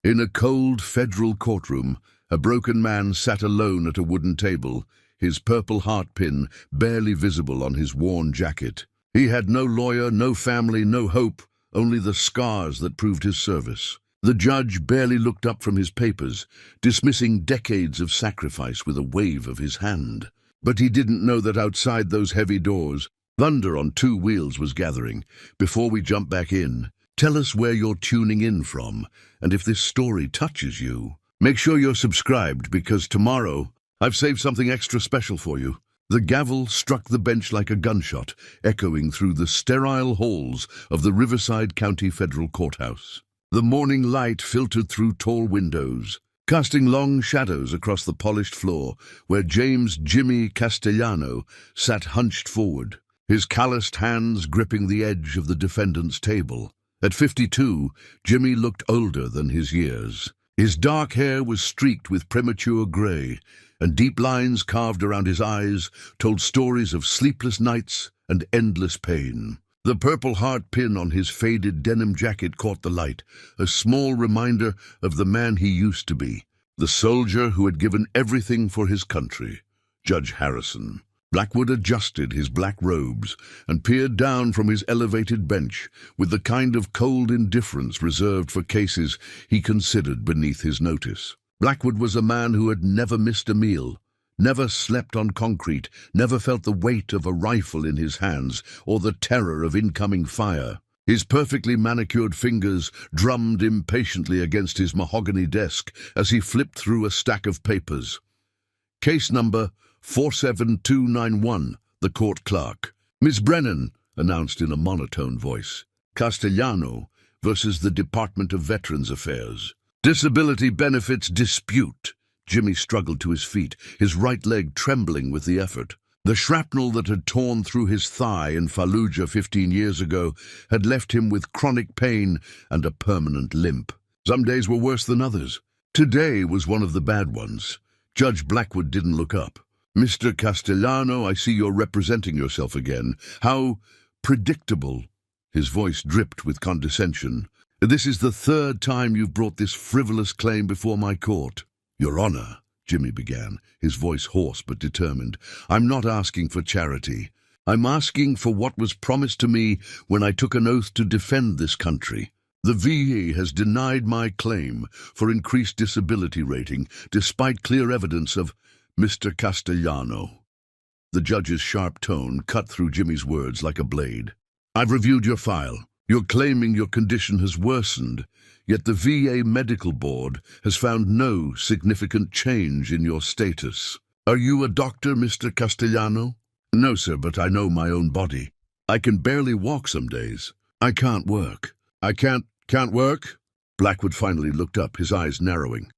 In a cold federal courtroom, a broken man sat alone at a wooden table, his purple heart pin barely visible on his worn jacket. He had no lawyer, no family, no hope, only the scars that proved his service. The judge barely looked up from his papers, dismissing decades of sacrifice with a wave of his hand. But he didn't know that outside those heavy doors, thunder on two wheels was gathering. Before we jump back in, tell us where you're tuning in from, and if this story touches you, make sure you're subscribed, because tomorrow I've saved something extra special for you. The gavel struck the bench like a gunshot, echoing through the sterile halls of the Riverside County Federal Courthouse. The morning light filtered through tall windows, casting long shadows across the polished floor where James "Jimmy" Castellano sat hunched forward, his calloused hands gripping the edge of the defendant's table. At 52, Jimmy looked older than his years. His dark hair was streaked with premature gray, and deep lines carved around his eyes told stories of sleepless nights and endless pain. The purple heart pin on his faded denim jacket caught the light, a small reminder of the man he used to be, the soldier who had given everything for his country, Judge Harrison. Blackwood adjusted his black robes and peered down from his elevated bench with the kind of cold indifference reserved for cases he considered beneath his notice. Blackwood was a man who had never missed a meal, never slept on concrete, never felt the weight of a rifle in his hands or the terror of incoming fire. His perfectly manicured fingers drummed impatiently against his mahogany desk as he flipped through a stack of papers. Case number 47291, the court clerk. "Miss Brennan," announced in a monotone voice. "Castellano versus the Department of Veterans Affairs. Disability benefits dispute." Jimmy struggled to his feet, his right leg trembling with the effort. The shrapnel that had torn through his thigh in Fallujah 15 years ago had left him with chronic pain and a permanent limp. Some days were worse than others. Today was one of the bad ones. Judge Blackwood didn't look up. "Mr. Castellano, I see you're representing yourself again. How predictable." His voice dripped with condescension. "This is the third time you've brought this frivolous claim before my court." "Your Honor," Jimmy began, his voice hoarse but determined, "I'm not asking for charity. I'm asking for what was promised to me when I took an oath to defend this country. The VA has denied my claim for increased disability rating, despite clear evidence of Mr. Castellano." The judge's sharp tone cut through Jimmy's words like a blade. "I've reviewed your file. You're claiming your condition has worsened, yet the VA Medical Board has found no significant change in your status. Are you a doctor, Mr. Castellano?" "No, sir, but I know my own body. I can barely walk some days. I can't work." "I can't work?" Blackwood finally looked up, his eyes narrowing.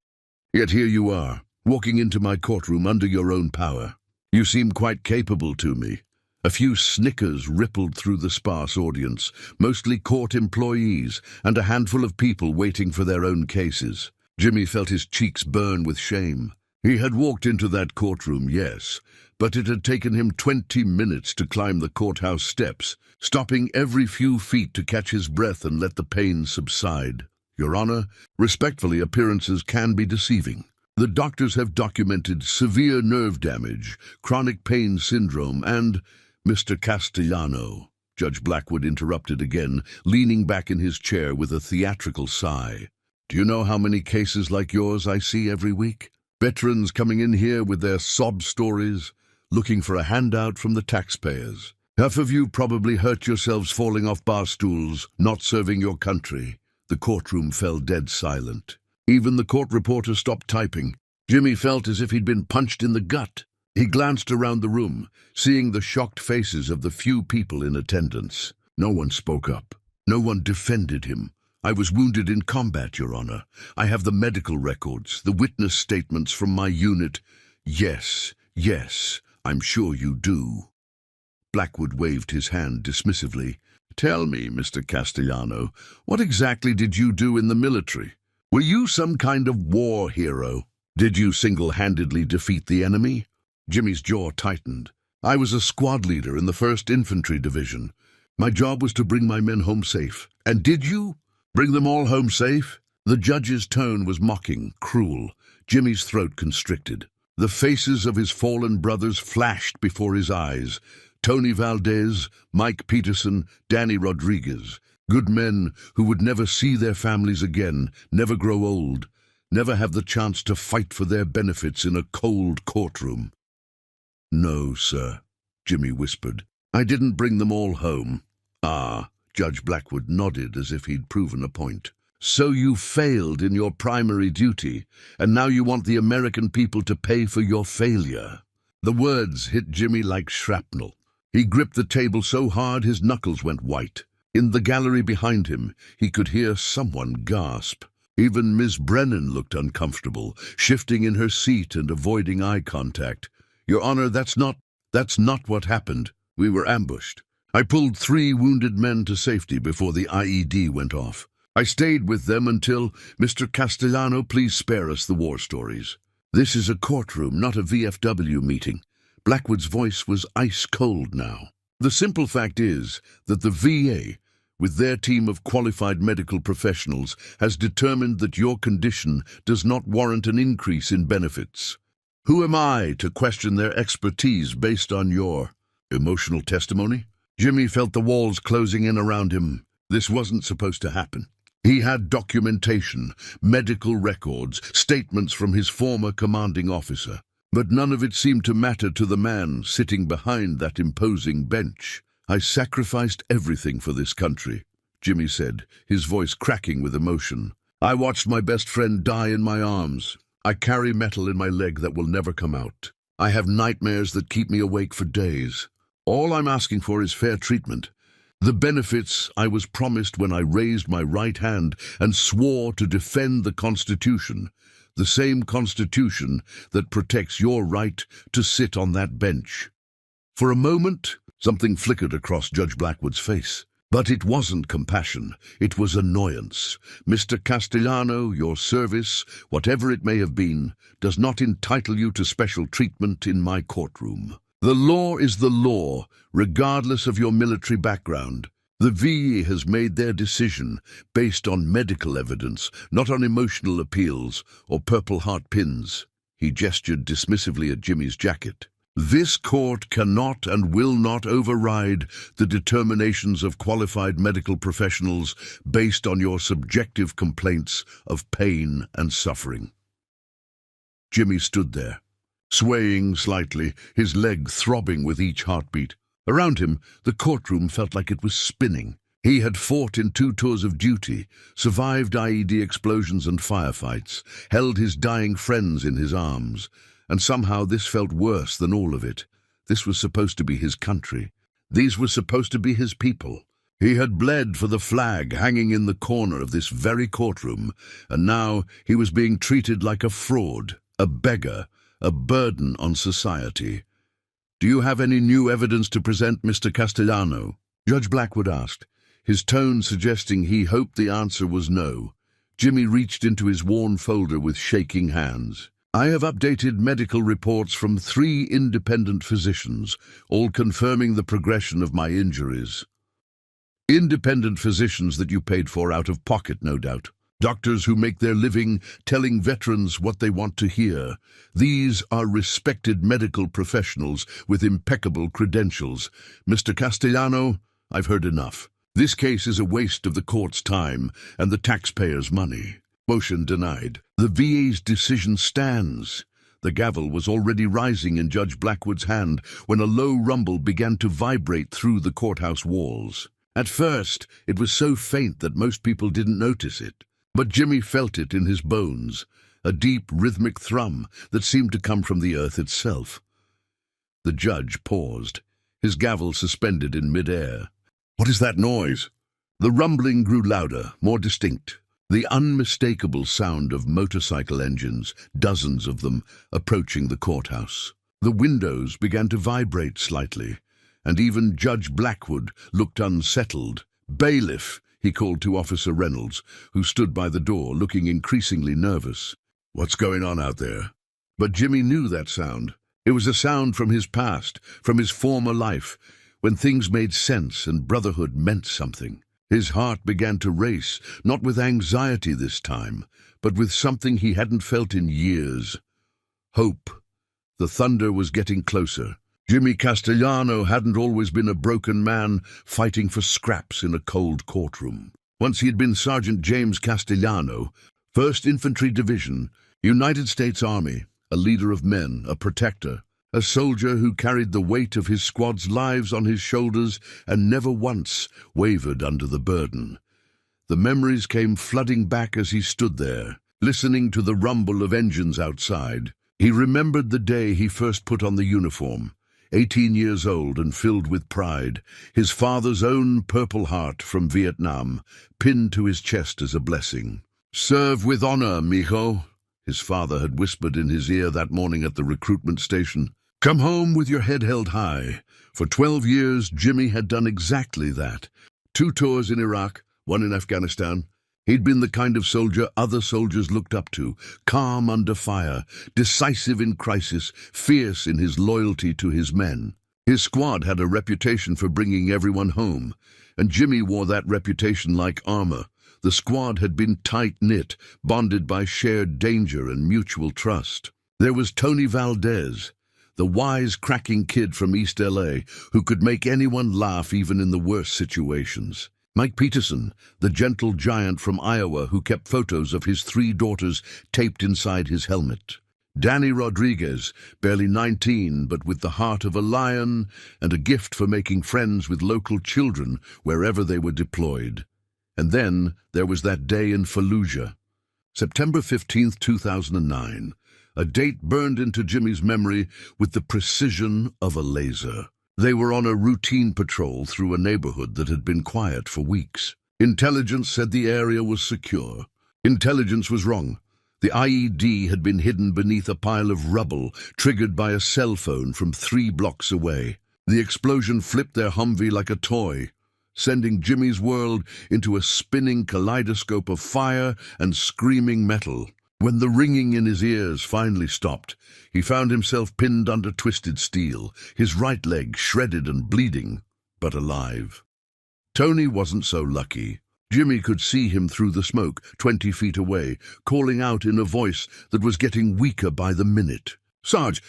"Yet here you are, walking into my courtroom under your own power. You seem quite capable to me." A few snickers rippled through the sparse audience, mostly court employees and a handful of people waiting for their own cases. Jimmy felt his cheeks burn with shame. He had walked into that courtroom, yes, but it had taken him 20 minutes to climb the courthouse steps, stopping every few feet to catch his breath and let the pain subside. "Your Honor, respectfully, appearances can be deceiving. The doctors have documented severe nerve damage, chronic pain syndrome, and—" "Mr. Castellano," Judge Blackwood interrupted again, leaning back in his chair with a theatrical sigh. "Do you know how many cases like yours I see every week? Veterans coming in here with their sob stories, looking for a handout from the taxpayers. Half of you probably hurt yourselves falling off bar stools, not serving your country." The courtroom fell dead silent. Even the court reporter stopped typing. Jimmy felt as if he'd been punched in the gut. He glanced around the room, seeing the shocked faces of the few people in attendance. No one spoke up. No one defended him. "I was wounded in combat, Your Honor. I have the medical records, the witness statements from my unit." Yes, I'm sure you do." Blackwood waved his hand dismissively. "Tell me, Mr. Castellano, what exactly did you do in the military? Were you some kind of war hero? Did you single-handedly defeat the enemy?" Jimmy's jaw tightened. "I was a squad leader in the 1st Infantry Division. My job was to bring my men home safe." "And did you? Bring them all home safe?" The judge's tone was mocking, cruel. Jimmy's throat constricted. The faces of his fallen brothers flashed before his eyes. Tony Valdez, Mike Peterson, Danny Rodriguez. Good men who would never see their families again, never grow old, never have the chance to fight for their benefits in a cold courtroom. "No, sir," Jimmy whispered. "I didn't bring them all home." "Ah," Judge Blackwood nodded as if he'd proven a point. "So you failed in your primary duty, and now you want the American people to pay for your failure." The words hit Jimmy like shrapnel. He gripped the table so hard his knuckles went white. In the gallery behind him, he could hear someone gasp. Even Miss Brennan looked uncomfortable, shifting in her seat and avoiding eye contact. "Your Honor, that's not what happened. We were ambushed. I pulled 3 wounded men to safety before the IED went off. I stayed with them until, Mr. Castellano, please spare us the war stories. This is a courtroom, not a VFW meeting." Blackwood's voice was ice cold now. "The simple fact is that the VA, with their team of qualified medical professionals, has determined that your condition does not warrant an increase in benefits. Who am I to question their expertise based on your emotional testimony?" Jimmy felt the walls closing in around him. This wasn't supposed to happen. He had documentation, medical records, statements from his former commanding officer. But none of it seemed to matter to the man sitting behind that imposing bench. "I sacrificed everything for this country," Jimmy said, his voice cracking with emotion. "I watched my best friend die in my arms. I carry metal in my leg that will never come out. I have nightmares that keep me awake for days. All I'm asking for is fair treatment. The benefits I was promised when I raised my right hand and swore to defend the Constitution. The same Constitution that protects your right to sit on that bench." For a moment, something flickered across Judge Blackwood's face. But it wasn't compassion, it was annoyance. "Mr. Castellano, your service, whatever it may have been, does not entitle you to special treatment in my courtroom. The law is the law, regardless of your military background. The VA has made their decision based on medical evidence, not on emotional appeals or Purple Heart pins." He gestured dismissively at Jimmy's jacket. "This court cannot and will not override the determinations of qualified medical professionals based on your subjective complaints of pain and suffering." Jimmy stood there, swaying slightly, his leg throbbing with each heartbeat. Around him, the courtroom felt like it was spinning. He had fought in 2 tours of duty, survived IED explosions and firefights, held his dying friends in his arms, and somehow this felt worse than all of it. This was supposed to be his country. These were supposed to be his people. He had bled for the flag hanging in the corner of this very courtroom, and now he was being treated like a fraud, a beggar, a burden on society. "Do you have any new evidence to present, Mr. Castellano?" Judge Blackwood asked, his tone suggesting he hoped the answer was no. Jimmy reached into his worn folder with shaking hands. "I have updated medical reports from 3 independent physicians, all confirming the progression of my injuries." "Independent physicians that you paid for out of pocket, no doubt. Doctors who make their living telling veterans what they want to hear. These are respected medical professionals with impeccable credentials. Mr. Castellano, I've heard enough. This case is a waste of the court's time and the taxpayers' money." Motion denied. "The VA's decision stands." The gavel was already rising in Judge Blackwood's hand when a low rumble began to vibrate through the courthouse walls. At first, it was so faint that most people didn't notice it. But Jimmy felt it in his bones, a deep, rhythmic thrum that seemed to come from the earth itself. The judge paused, his gavel suspended in mid-air. "What is that noise?" The rumbling grew louder, more distinct. The unmistakable sound of motorcycle engines, dozens of them, approaching the courthouse. The windows began to vibrate slightly, and even Judge Blackwood looked unsettled. "Bailiff!" he called to Officer Reynolds, who stood by the door, looking increasingly nervous. "What's going on out there?" But Jimmy knew that sound. It was a sound from his past, from his former life, when things made sense and brotherhood meant something. His heart began to race, not with anxiety this time, but with something he hadn't felt in years. Hope. The thunder was getting closer. Jimmy Castellano hadn't always been a broken man fighting for scraps in a cold courtroom. Once he had been Sergeant James Castellano, 1st Infantry Division, United States Army, a leader of men, a protector, a soldier who carried the weight of his squad's lives on his shoulders and never once wavered under the burden. The memories came flooding back as he stood there, listening to the rumble of engines outside. He remembered the day he first put on the uniform, 18 years old and filled with pride, his father's own Purple Heart from Vietnam, pinned to his chest as a blessing. "Serve with honor, mijo," his father had whispered in his ear that morning at the recruitment station. Come home with your head held high. For 12 years, Jimmy had done exactly that. 2 tours in Iraq, 1 in Afghanistan. He'd been the kind of soldier other soldiers looked up to, calm under fire, decisive in crisis, fierce in his loyalty to his men. His squad had a reputation for bringing everyone home, and Jimmy wore that reputation like armor. The squad had been tight-knit, bonded by shared danger and mutual trust. There was Tony Valdez, the wise, cracking kid from East LA who could make anyone laugh even in the worst situations. Mike Peterson, the gentle giant from Iowa who kept photos of his 3 daughters taped inside his helmet. Danny Rodriguez, barely 19 but with the heart of a lion and a gift for making friends with local children wherever they were deployed. And then there was that day in Fallujah, September 15th, 2009, a date burned into Jimmy's memory with the precision of a laser. They were on a routine patrol through a neighborhood that had been quiet for weeks. Intelligence said the area was secure. Intelligence was wrong. The IED had been hidden beneath a pile of rubble, triggered by a cell phone from 3 blocks away. The explosion flipped their Humvee like a toy, sending Jimmy's world into a spinning kaleidoscope of fire and screaming metal. When the ringing in his ears finally stopped, he found himself pinned under twisted steel, his right leg shredded and bleeding, but alive. Tony wasn't so lucky. Jimmy could see him through the smoke, 20 feet away, calling out in a voice that was getting weaker by the minute. Sarge,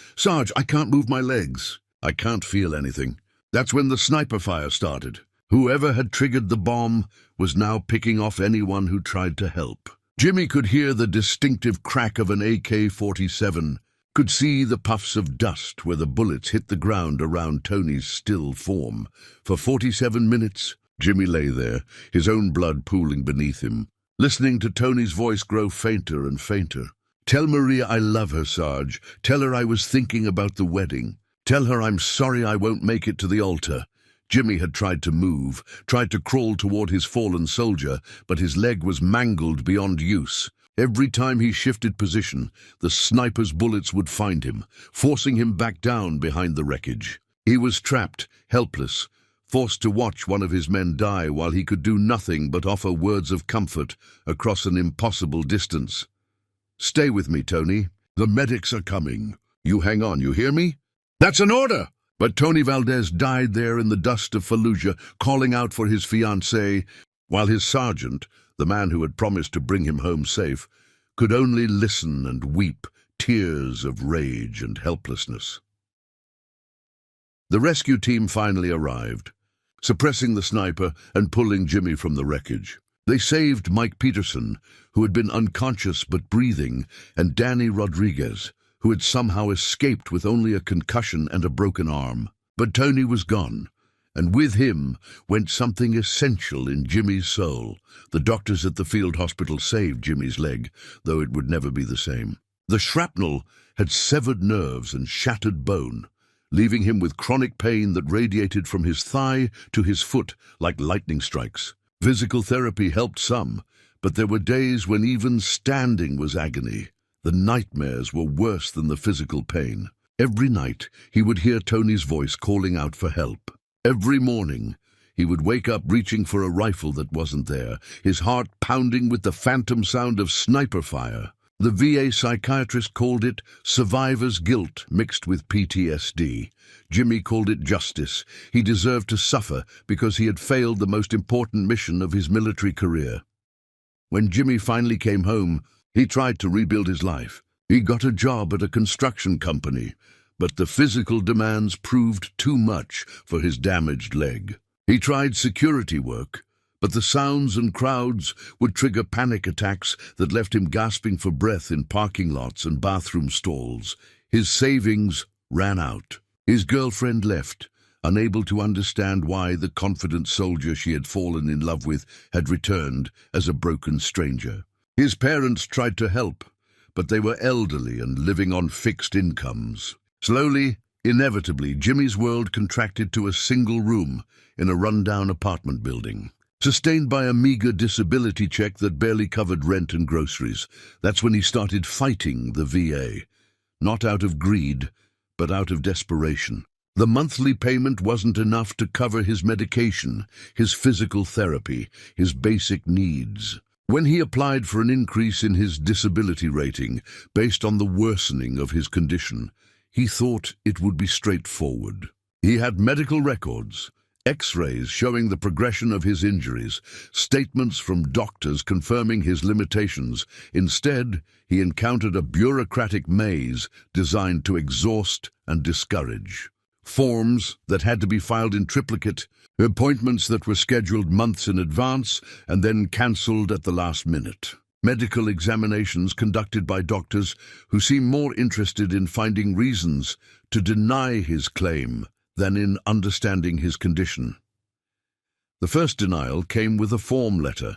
I can't move my legs. I can't feel anything." That's when the sniper fire started. Whoever had triggered the bomb was now picking off anyone who tried to help. Jimmy could hear the distinctive crack of an AK-47, could see the puffs of dust where the bullets hit the ground around Tony's still form. For 47 minutes, Jimmy lay there, his own blood pooling beneath him, listening to Tony's voice grow fainter and fainter. "Tell Maria I love her, Sarge. Tell her I was thinking about the wedding. Tell her I'm sorry I won't make it to the altar." Jimmy had tried to move, tried to crawl toward his fallen soldier, but his leg was mangled beyond use. Every time he shifted position, the sniper's bullets would find him, forcing him back down behind the wreckage. He was trapped, helpless, forced to watch one of his men die while he could do nothing but offer words of comfort across an impossible distance. "Stay with me, Tony. The medics are coming. You hang on, you hear me?" "That's an order!" But Tony Valdez died there in the dust of Fallujah, calling out for his fiancée, while his sergeant, the man who had promised to bring him home safe, could only listen and weep, tears of rage and helplessness. The rescue team finally arrived, suppressing the sniper and pulling Jimmy from the wreckage. They saved Mike Peterson, who had been unconscious but breathing, and Danny Rodriguez, who had somehow escaped with only a concussion and a broken arm. But Tony was gone, and with him went something essential in Jimmy's soul. The doctors at the field hospital saved Jimmy's leg, though it would never be the same. The shrapnel had severed nerves and shattered bone, leaving him with chronic pain that radiated from his thigh to his foot like lightning strikes. Physical therapy helped some, but there were days when even standing was agony. The nightmares were worse than the physical pain. Every night, he would hear Tony's voice calling out for help. Every morning, he would wake up reaching for a rifle that wasn't there, his heart pounding with the phantom sound of sniper fire. The VA psychiatrist called it survivor's guilt mixed with PTSD. Jimmy called it justice. He deserved to suffer because he had failed the most important mission of his military career. When Jimmy finally came home, he tried to rebuild his life. He got a job at a construction company, but the physical demands proved too much for his damaged leg. He tried security work, but the sounds and crowds would trigger panic attacks that left him gasping for breath in parking lots and bathroom stalls. His savings ran out. His girlfriend left, unable to understand why the confident soldier she had fallen in love with had returned as a broken stranger. His parents tried to help, but they were elderly and living on fixed incomes. Slowly, inevitably, Jimmy's world contracted to a single room in a rundown apartment building. Sustained by a meager disability check that barely covered rent and groceries, that's when he started fighting the VA. Not out of greed, but out of desperation. The monthly payment wasn't enough to cover his medication, his physical therapy, his basic needs. When he applied for an increase in his disability rating based on the worsening of his condition, he thought it would be straightforward. He had medical records, X-rays showing the progression of his injuries, statements from doctors confirming his limitations. Instead, he encountered a bureaucratic maze designed to exhaust and discourage. Forms that had to be filed in triplicate, appointments that were scheduled months in advance and then cancelled at the last minute. Medical examinations conducted by doctors who seemed more interested in finding reasons to deny his claim than in understanding his condition. The first denial came with a form letter.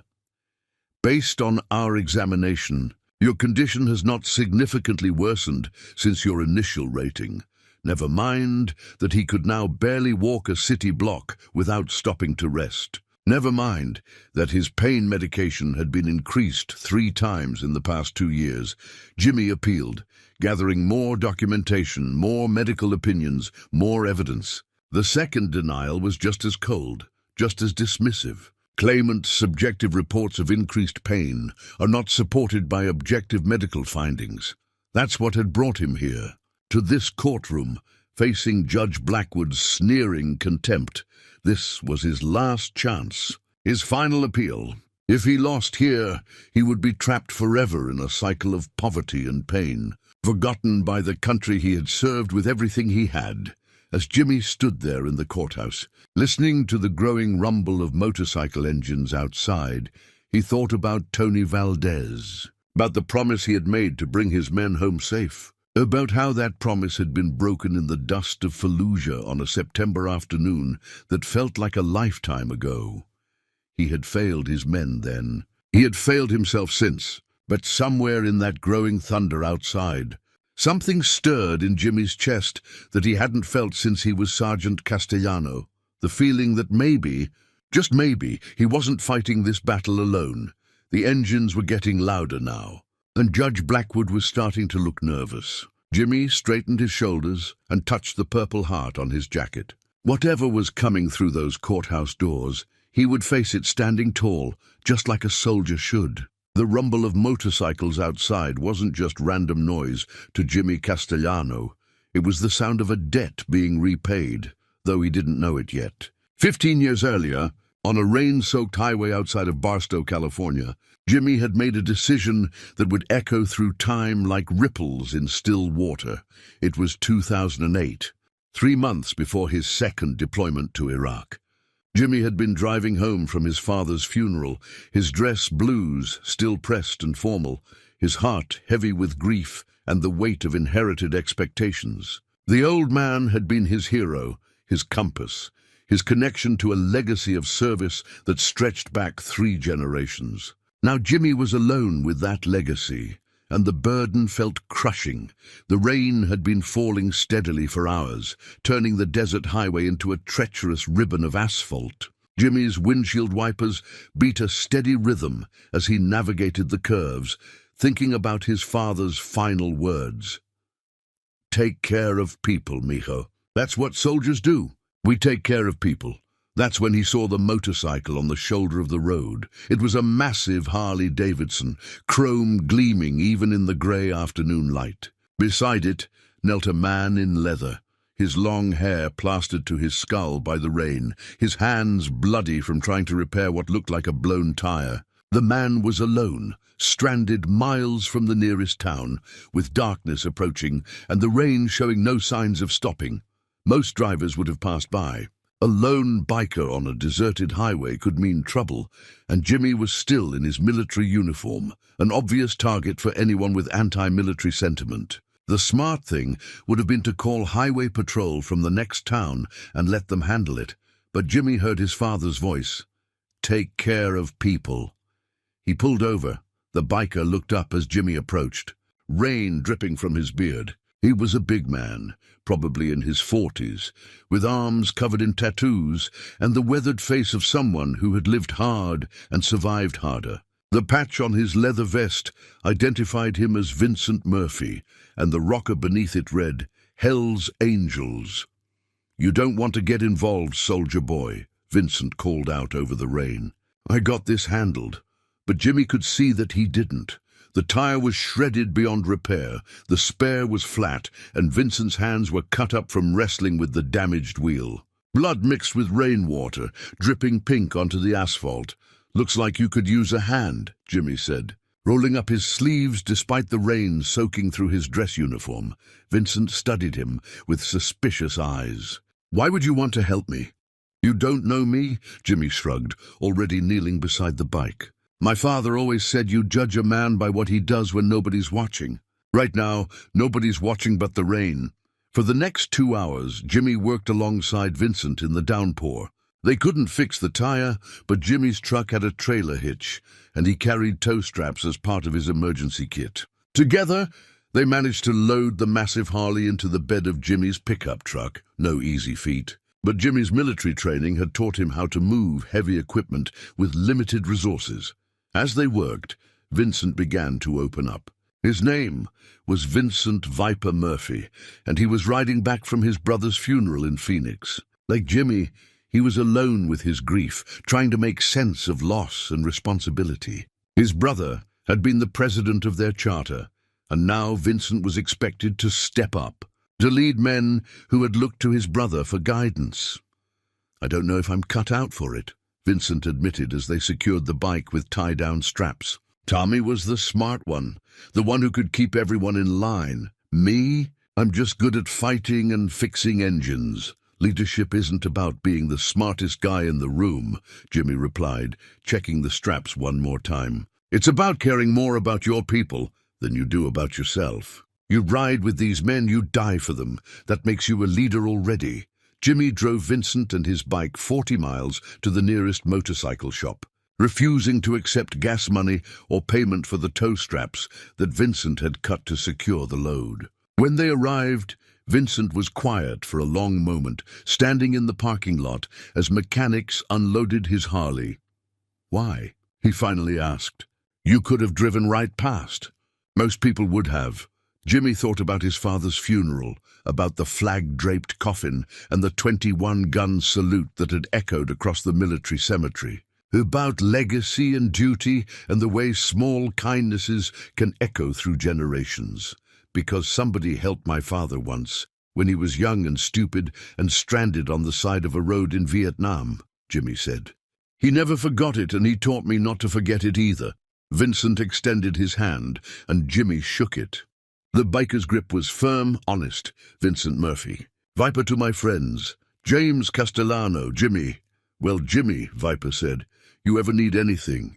Based on our examination, your condition has not significantly worsened since your initial rating. Never mind that he could now barely walk a city block without stopping to rest. Never mind that his pain medication had been increased 3 times in the past 2 years. Jimmy appealed, gathering more documentation, more medical opinions, more evidence. The second denial was just as cold, just as dismissive. Claimant's subjective reports of increased pain are not supported by objective medical findings. That's what had brought him here, to this courtroom, facing Judge Blackwood's sneering contempt. This was his last chance, his final appeal. If he lost here, he would be trapped forever in a cycle of poverty and pain, forgotten by the country he had served with everything he had. As Jimmy stood there in the courthouse, listening to the growing rumble of motorcycle engines outside, he thought about Tony Valdez, about the promise he had made to bring his men home safe, about how that promise had been broken in the dust of Fallujah on a September afternoon that felt like a lifetime ago. He had failed his men then. He had failed himself since. But somewhere in that growing thunder outside, something stirred in Jimmy's chest that he hadn't felt since he was Sergeant Castellano. The feeling that maybe, just maybe, he wasn't fighting this battle alone. The engines were getting louder now, and Judge Blackwood was starting to look nervous. Jimmy straightened his shoulders and touched the Purple Heart on his jacket. Whatever was coming through those courthouse doors, he would face it standing tall, just like a soldier should. The rumble of motorcycles outside wasn't just random noise to Jimmy Castellano. It was the sound of a debt being repaid, though he didn't know it yet. 15 years earlier, on a rain-soaked highway outside of Barstow, California, Jimmy had made a decision that would echo through time like ripples in still water. It was 2008, 3 months before his second deployment to Iraq. Jimmy had been driving home from his father's funeral, his dress blues still pressed and formal, his heart heavy with grief and the weight of inherited expectations. The old man had been his hero, his compass, his connection to a legacy of service that stretched back 3 generations. Now Jimmy was alone with that legacy, and the burden felt crushing. The rain had been falling steadily for hours, turning the desert highway into a treacherous ribbon of asphalt. Jimmy's windshield wipers beat a steady rhythm as he navigated the curves, thinking about his father's final words. "Take care of people, mijo. That's what soldiers do. We take care of people. That's when he saw the motorcycle on the shoulder of the road. It was a massive Harley Davidson, chrome gleaming even in the grey afternoon light. Beside it knelt a man in leather, his long hair plastered to his skull by the rain, his hands bloody from trying to repair what looked like a blown tire. The man was alone, stranded miles from the nearest town, with darkness approaching and the rain showing no signs of stopping. Most drivers would have passed by. A lone biker on a deserted highway could mean trouble, and Jimmy was still in his military uniform, an obvious target for anyone with anti-military sentiment. The smart thing would have been to call highway patrol from the next town and let them handle it, but Jimmy heard his father's voice. "Take care of people." He pulled over. The biker looked up as Jimmy approached, rain dripping from his beard. He was a big man, probably in his 40s, with arms covered in tattoos and the weathered face of someone who had lived hard and survived harder. The patch on his leather vest identified him as Vincent Murphy, and the rocker beneath it read, "Hell's Angels." "You don't want to get involved, soldier boy," Vincent called out over the rain. "I got this handled." But Jimmy could see that he didn't. The tire was shredded beyond repair, the spare was flat, and Vincent's hands were cut up from wrestling with the damaged wheel. Blood mixed with rainwater, dripping pink onto the asphalt. "Looks like you could use a hand," Jimmy said. Rolling up his sleeves despite the rain soaking through his dress uniform, Vincent studied him with suspicious eyes. "Why would you want to help me?" "You don't know me?" Jimmy shrugged, already kneeling beside the bike. "My father always said you judge a man by what he does when nobody's watching. Right now, nobody's watching but the rain." For the next 2 hours, Jimmy worked alongside Vincent in the downpour. They couldn't fix the tire, but Jimmy's truck had a trailer hitch, and he carried tow straps as part of his emergency kit. Together, they managed to load the massive Harley into the bed of Jimmy's pickup truck. No easy feat. But Jimmy's military training had taught him how to move heavy equipment with limited resources. As they worked, Vincent began to open up. His name was Vincent Viper Murphy, and he was riding back from his brother's funeral in Phoenix. Like Jimmy, he was alone with his grief, trying to make sense of loss and responsibility. His brother had been the president of their charter, and now Vincent was expected to step up, to lead men who had looked to his brother for guidance. "I don't know if I'm cut out for it," Vincent admitted as they secured the bike with tie-down straps. "Tommy was the smart one, the one who could keep everyone in line. Me? I'm just good at fighting and fixing engines." "Leadership isn't about being the smartest guy in the room," Jimmy replied, checking the straps one more time. "It's about caring more about your people than you do about yourself. You ride with these men, you die for them. That makes you a leader already." Jimmy drove Vincent and his bike 40 miles to the nearest motorcycle shop, refusing to accept gas money or payment for the tow straps that Vincent had cut to secure the load. When they arrived, Vincent was quiet for a long moment, standing in the parking lot as mechanics unloaded his Harley. "Why?" he finally asked. "You could have driven right past." Most people would have. Jimmy thought about his father's funeral, about the flag-draped coffin and the 21-gun salute that had echoed across the military cemetery. About legacy and duty and the way small kindnesses can echo through generations. "Because somebody helped my father once, when he was young and stupid and stranded on the side of a road in Vietnam," Jimmy said. "He never forgot it, and he taught me not to forget it either." Vincent extended his hand, and Jimmy shook it. The biker's grip was firm, honest. "Vincent Murphy. Viper to my friends. James Castellano, Jimmy." "Well, Jimmy," Viper said, "you ever need anything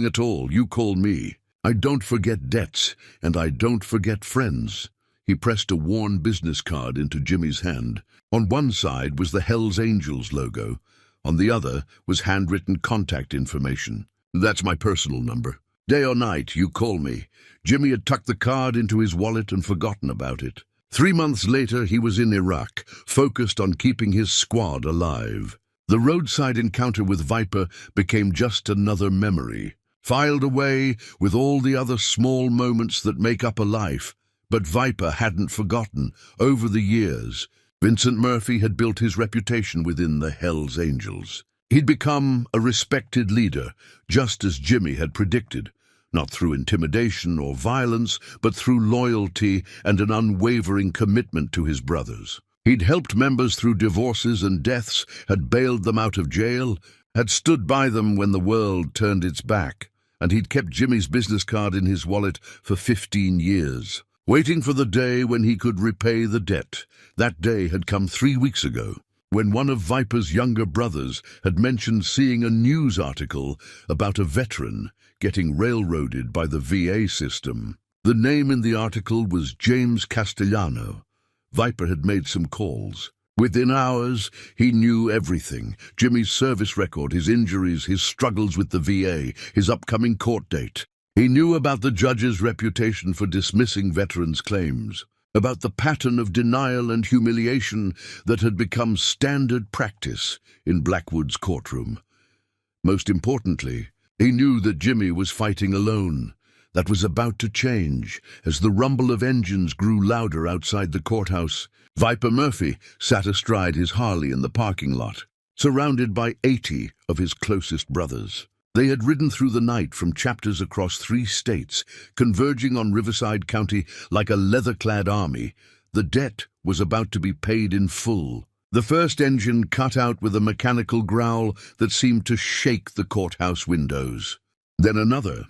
at all, you call me. I don't forget debts, and I don't forget friends." He pressed a worn business card into Jimmy's hand. On one side was the Hell's Angels logo. On the other was handwritten contact information. "That's my personal number. Day or night, you call me." Jimmy had tucked the card into his wallet and forgotten about it. 3 months later, he was in Iraq, focused on keeping his squad alive. The roadside encounter with Viper became just another memory, filed away with all the other small moments that make up a life. But Viper hadn't forgotten. Over the years, Vincent Murphy had built his reputation within the Hells Angels. He'd become a respected leader, just as Jimmy had predicted, not through intimidation or violence, but through loyalty and an unwavering commitment to his brothers. He'd helped members through divorces and deaths, had bailed them out of jail, had stood by them when the world turned its back, and he'd kept Jimmy's business card in his wallet for 15 years, waiting for the day when he could repay the debt. That day had come 3 weeks ago, when one of Viper's younger brothers had mentioned seeing a news article about a veteran getting railroaded by the VA system. The name in the article was James Castellano. Viper had made some calls. Within hours, he knew everything. Jimmy's service record, his injuries, his struggles with the VA, his upcoming court date. He knew about the judge's reputation for dismissing veterans' claims, about the pattern of denial and humiliation that had become standard practice in Blackwood's courtroom. Most importantly, he knew that Jimmy was fighting alone. That was about to change as the rumble of engines grew louder outside the courthouse. Viper Murphy sat astride his Harley in the parking lot, surrounded by 80 of his closest brothers. They had ridden through the night from chapters across 3 states, converging on Riverside County like a leather-clad army. The debt was about to be paid in full. The first engine cut out with a mechanical growl that seemed to shake the courthouse windows. Then another,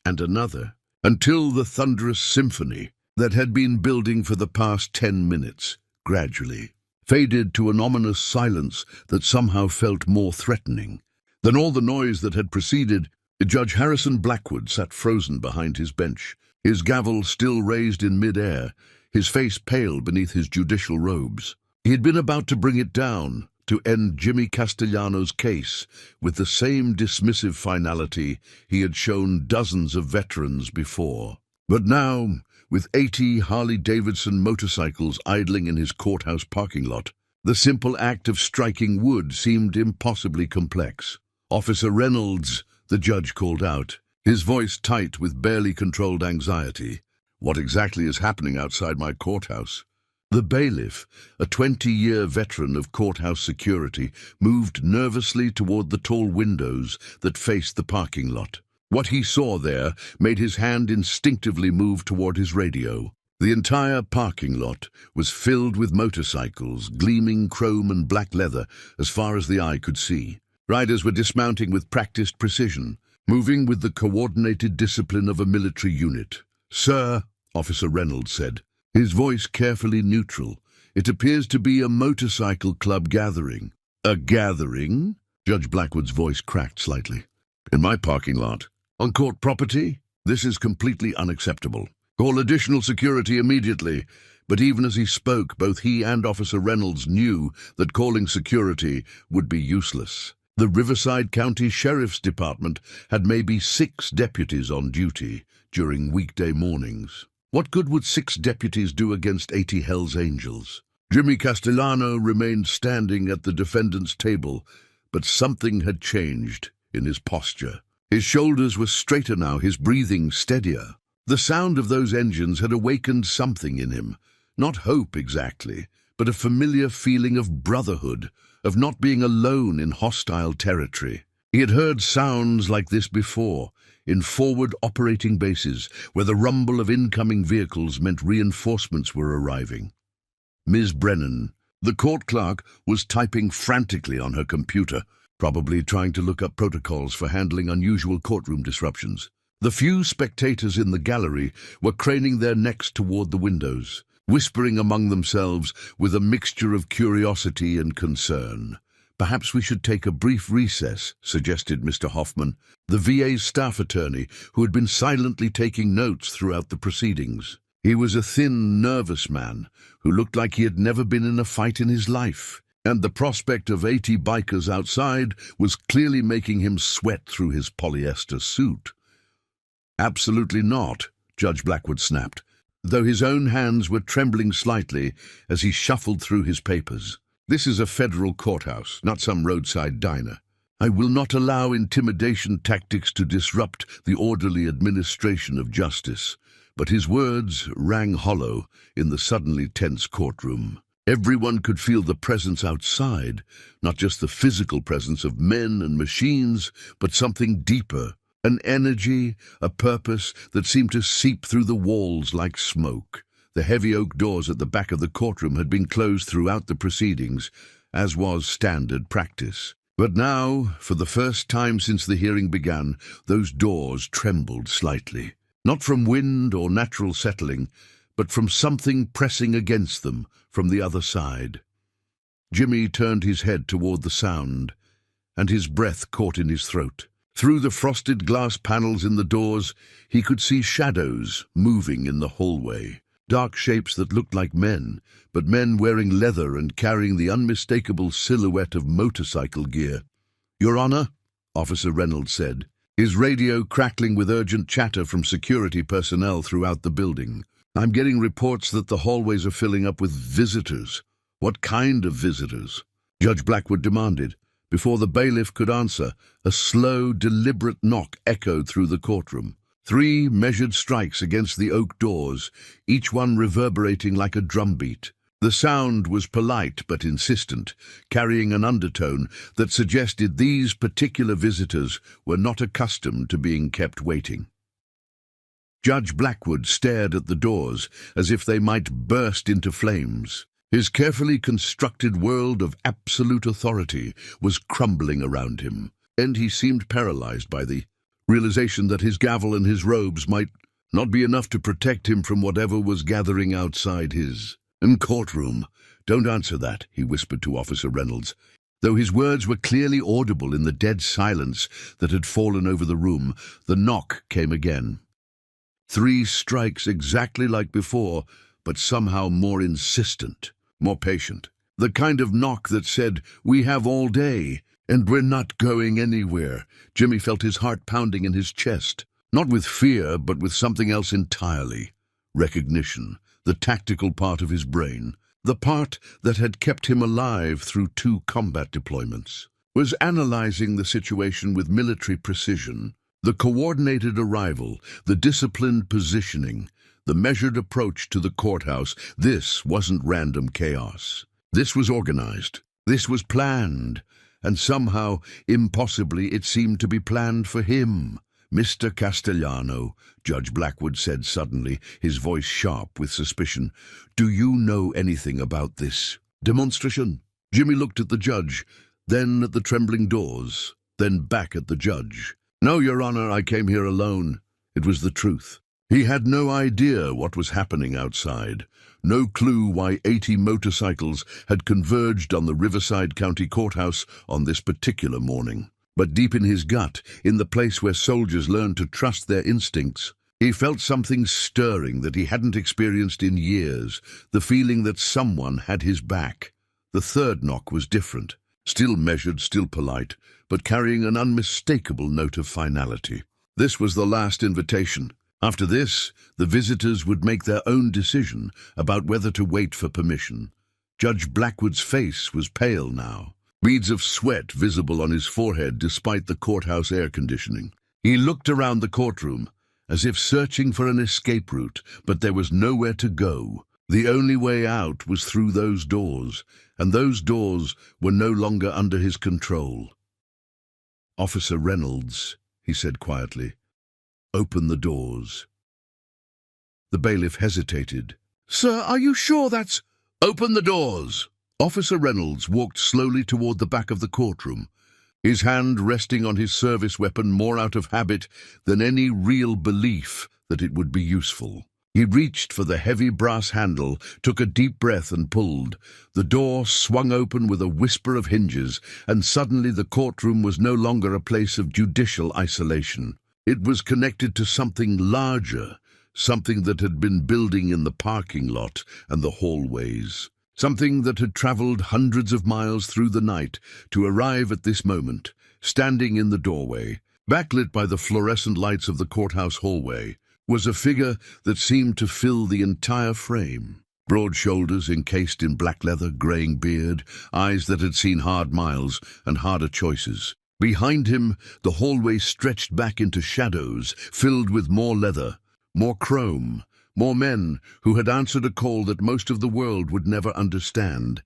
and another, until the thunderous symphony that had been building for the past 10 minutes gradually faded to an ominous silence that somehow felt more threatening than all the noise that had preceded. Judge Harrison Blackwood sat frozen behind his bench, his gavel still raised in mid-air, his face pale beneath his judicial robes. He had been about to bring it down, to end Jimmy Castellano's case with the same dismissive finality he had shown dozens of veterans before. But now, with 80 Harley-Davidson motorcycles idling in his courthouse parking lot, the simple act of striking wood seemed impossibly complex. "Officer Reynolds," the judge called out, his voice tight with barely controlled anxiety. "What exactly is happening outside my courthouse?" The bailiff, a 20-year veteran of courthouse security, moved nervously toward the tall windows that faced the parking lot. What he saw there made his hand instinctively move toward his radio. The entire parking lot was filled with motorcycles, gleaming chrome and black leather as far as the eye could see. Riders were dismounting with practiced precision, moving with the coordinated discipline of a military unit. "Sir," Officer Reynolds said, his voice carefully neutral, "it appears to be a motorcycle club gathering." "A gathering?" Judge Blackwood's voice cracked slightly. "In my parking lot? On court property? This is completely unacceptable. Call additional security immediately." But even as he spoke, both he and Officer Reynolds knew that calling security would be useless. The Riverside County Sheriff's Department had maybe 6 deputies on duty during weekday mornings. What good would 6 deputies do against 80 Hells Angels? Jimmy Castellano remained standing at the defendant's table, but something had changed in his posture. His shoulders were straighter now, his breathing steadier. The sound of those engines had awakened something in him. Not hope exactly, but a familiar feeling of brotherhood, of not being alone in hostile territory. He had heard sounds like this before, in forward operating bases, where the rumble of incoming vehicles meant reinforcements were arriving. Ms. Brennan, the court clerk, was typing frantically on her computer, probably trying to look up protocols for handling unusual courtroom disruptions. The few spectators in the gallery were craning their necks toward the windows, whispering among themselves with a mixture of curiosity and concern. "Perhaps we should take a brief recess," suggested Mr. Hoffman, the VA's staff attorney who had been silently taking notes throughout the proceedings. He was a thin, nervous man who looked like he had never been in a fight in his life, and the prospect of 80 bikers outside was clearly making him sweat through his polyester suit. "Absolutely not," Judge Blackwood snapped, though his own hands were trembling slightly as he shuffled through his papers. "This is a federal courthouse, not some roadside diner. I will not allow intimidation tactics to disrupt the orderly administration of justice." But his words rang hollow in the suddenly tense courtroom. Everyone could feel the presence outside, not just the physical presence of men and machines, but something deeper, an energy, a purpose that seemed to seep through the walls like smoke. The heavy oak doors at the back of the courtroom had been closed throughout the proceedings, as was standard practice. But now, for the first time since the hearing began, those doors trembled slightly. Not from wind or natural settling, but from something pressing against them from the other side. Jimmy turned his head toward the sound, and his breath caught in his throat. Through the frosted glass panels in the doors, he could see shadows moving in the hallway. Dark shapes that looked like men, but men wearing leather and carrying the unmistakable silhouette of motorcycle gear. "Your Honor," Officer Reynolds said, his radio crackling with urgent chatter from security personnel throughout the building. "I'm getting reports that the hallways are filling up with visitors." "What kind of visitors?" Judge Blackwood demanded. Before the bailiff could answer, a slow, deliberate knock echoed through the courtroom. 3 measured strikes against the oak doors, each one reverberating like a drumbeat. The sound was polite but insistent, carrying an undertone that suggested these particular visitors were not accustomed to being kept waiting. Judge Blackwood stared at the doors as if they might burst into flames. His carefully constructed world of absolute authority was crumbling around him, and he seemed paralyzed by the realization that his gavel and his robes might not be enough to protect him from whatever was gathering outside his courtroom. "Don't answer that," he whispered to Officer Reynolds. Though his words were clearly audible in the dead silence that had fallen over the room, the knock came again. 3 strikes exactly like before, but somehow more insistent, more patient. The kind of knock that said, "We have all day, and we're not going anywhere." Jimmy felt his heart pounding in his chest, not with fear, but with something else entirely. Recognition, the tactical part of his brain, the part that had kept him alive through 2 combat deployments, was analyzing the situation with military precision. The coordinated arrival, the disciplined positioning, the measured approach to the courthouse, this wasn't random chaos. This was organized. This was planned. And somehow, impossibly, it seemed to be planned for him. "Mr. Castellano," Judge Blackwood said suddenly, his voice sharp with suspicion, "do you know anything about this demonstration?" Jimmy looked at the judge, then at the trembling doors, then back at the judge. "No, Your Honor, I came here alone." It was the truth. He had no idea what was happening outside, no clue why 80 motorcycles had converged on the Riverside County Courthouse on this particular morning. But deep in his gut, in the place where soldiers learn to trust their instincts, he felt something stirring that he hadn't experienced in years, the feeling that someone had his back. The third knock was different, still measured, still polite, but carrying an unmistakable note of finality. This was the last invitation. After this, the visitors would make their own decision about whether to wait for permission. Judge Blackwood's face was pale now, beads of sweat visible on his forehead despite the courthouse air conditioning. He looked around the courtroom, as if searching for an escape route, but there was nowhere to go. The only way out was through those doors, and those doors were no longer under his control. "Officer Reynolds," he said quietly, "open the doors." The bailiff hesitated. "Sir, are you sure that's—" "Open the doors!" Officer Reynolds walked slowly toward the back of the courtroom, his hand resting on his service weapon more out of habit than any real belief that it would be useful. He reached for the heavy brass handle, took a deep breath and pulled. The door swung open with a whisper of hinges, and suddenly the courtroom was no longer a place of judicial isolation. It was connected to something larger, something that had been building in the parking lot and the hallways, something that had traveled hundreds of miles through the night to arrive at this moment, standing in the doorway, backlit by the fluorescent lights of the courthouse hallway, was a figure that seemed to fill the entire frame. Broad shoulders encased in black leather, graying beard, eyes that had seen hard miles and harder choices. Behind him, the hallway stretched back into shadows, filled with more leather, more chrome, More men who had answered a call that most of the world would never understand.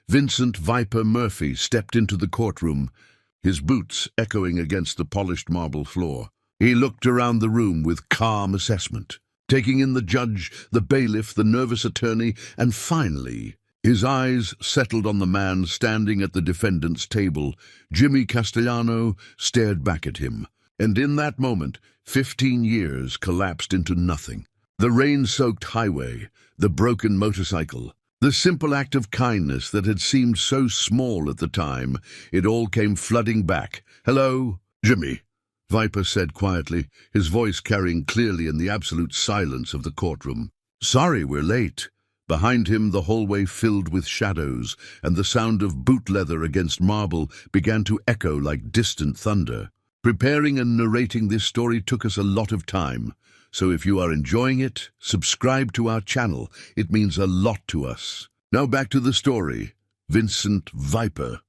Vincent Viper Murphy stepped into the courtroom, his boots echoing against the polished marble floor. He looked around the room with calm assessment, taking in the judge, the bailiff, the nervous attorney, and finally, his eyes settled on the man standing at the defendant's table. Jimmy Castellano stared back at him, and in that moment, 15 years collapsed into nothing. The rain-soaked highway, the broken motorcycle, the simple act of kindness that had seemed so small at the time, it all came flooding back. "Hello, Jimmy," Viper said quietly, his voice carrying clearly in the absolute silence of the courtroom. "Sorry we're late." Behind him, the hallway filled with shadows, and the sound of boot leather against marble began to echo like distant thunder. Preparing and narrating this story took us a lot of time, so if you are enjoying it, subscribe to our channel. It means a lot to us. Now back to the story. Vincent Viper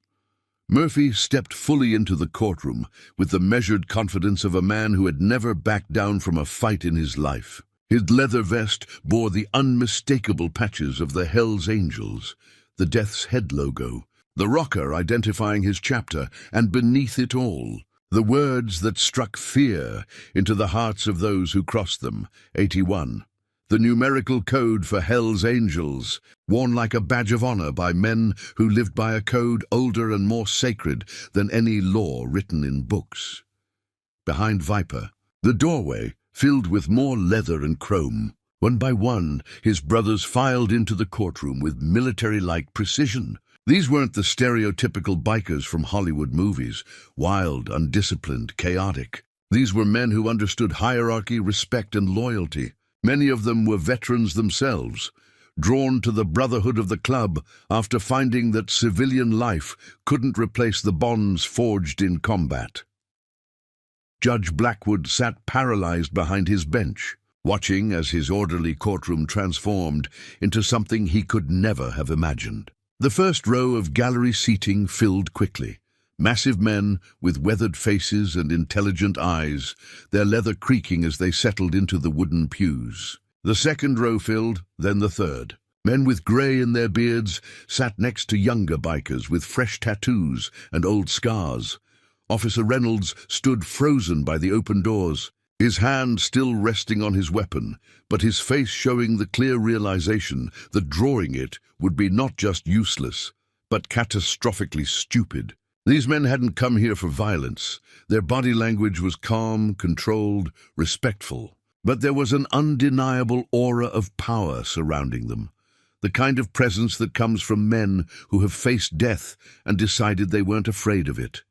Murphy stepped fully into the courtroom with the measured confidence of a man who had never backed down from a fight in his life. His leather vest bore the unmistakable patches of the Hells Angels, the Death's Head logo, the rocker identifying his chapter, and beneath it all, the words that struck fear into the hearts of those who crossed them, 81. The numerical code for Hell's Angels, worn like a badge of honor by men who lived by a code older and more sacred than any law written in books. Behind Viper, the doorway filled with more leather and chrome. One by one, his brothers filed into the courtroom with military-like precision. These weren't the stereotypical bikers from Hollywood movies, wild, undisciplined, chaotic. These were men who understood hierarchy, respect, and loyalty. Many of them were veterans themselves, drawn to the brotherhood of the club after finding that civilian life couldn't replace the bonds forged in combat. Judge Blackwood sat paralyzed behind his bench, watching as his orderly courtroom transformed into something he could never have imagined. The first row of gallery seating filled quickly. Massive men with weathered faces and intelligent eyes, their leather creaking as they settled into the wooden pews. The second row filled, then the third. Men with grey in their beards sat next to younger bikers with fresh tattoos and old scars. Officer Reynolds stood frozen by the open doors, his hand still resting on his weapon, but his face showing the clear realization that drawing it would be not just useless, but catastrophically stupid. These men hadn't come here for violence. Their body language was calm, controlled, respectful. But there was an undeniable aura of power surrounding them, the kind of presence that comes from men who have faced death and decided they weren't afraid of it.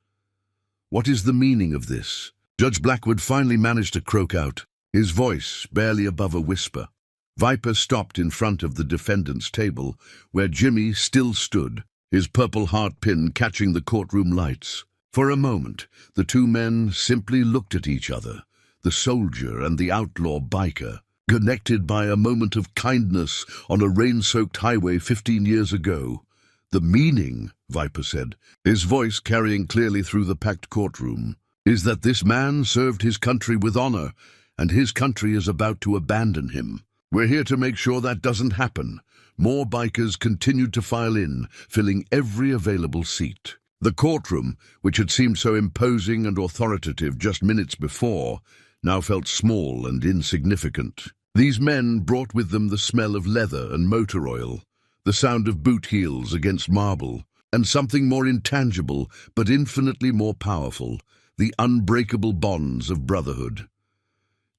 What is the meaning of this? Judge Blackwood finally managed to croak out, his voice barely above a whisper. Viper stopped in front of the defendant's table, where Jimmy still stood, his purple heart pin catching the courtroom lights. For a moment, the two men simply looked at each other, the soldier and the outlaw biker, connected by a moment of kindness on a rain-soaked highway 15 years ago. "The meaning," Viper said, his voice carrying clearly through the packed courtroom, "is that this man served his country with honor, and his country is about to abandon him. We're here to make sure that doesn't happen." More bikers continued to file in, filling every available seat. The courtroom, which had seemed so imposing and authoritative just minutes before, now felt small and insignificant. These men brought with them the smell of leather and motor oil, the sound of boot heels against marble, and something more intangible but infinitely more powerful, the unbreakable bonds of brotherhood.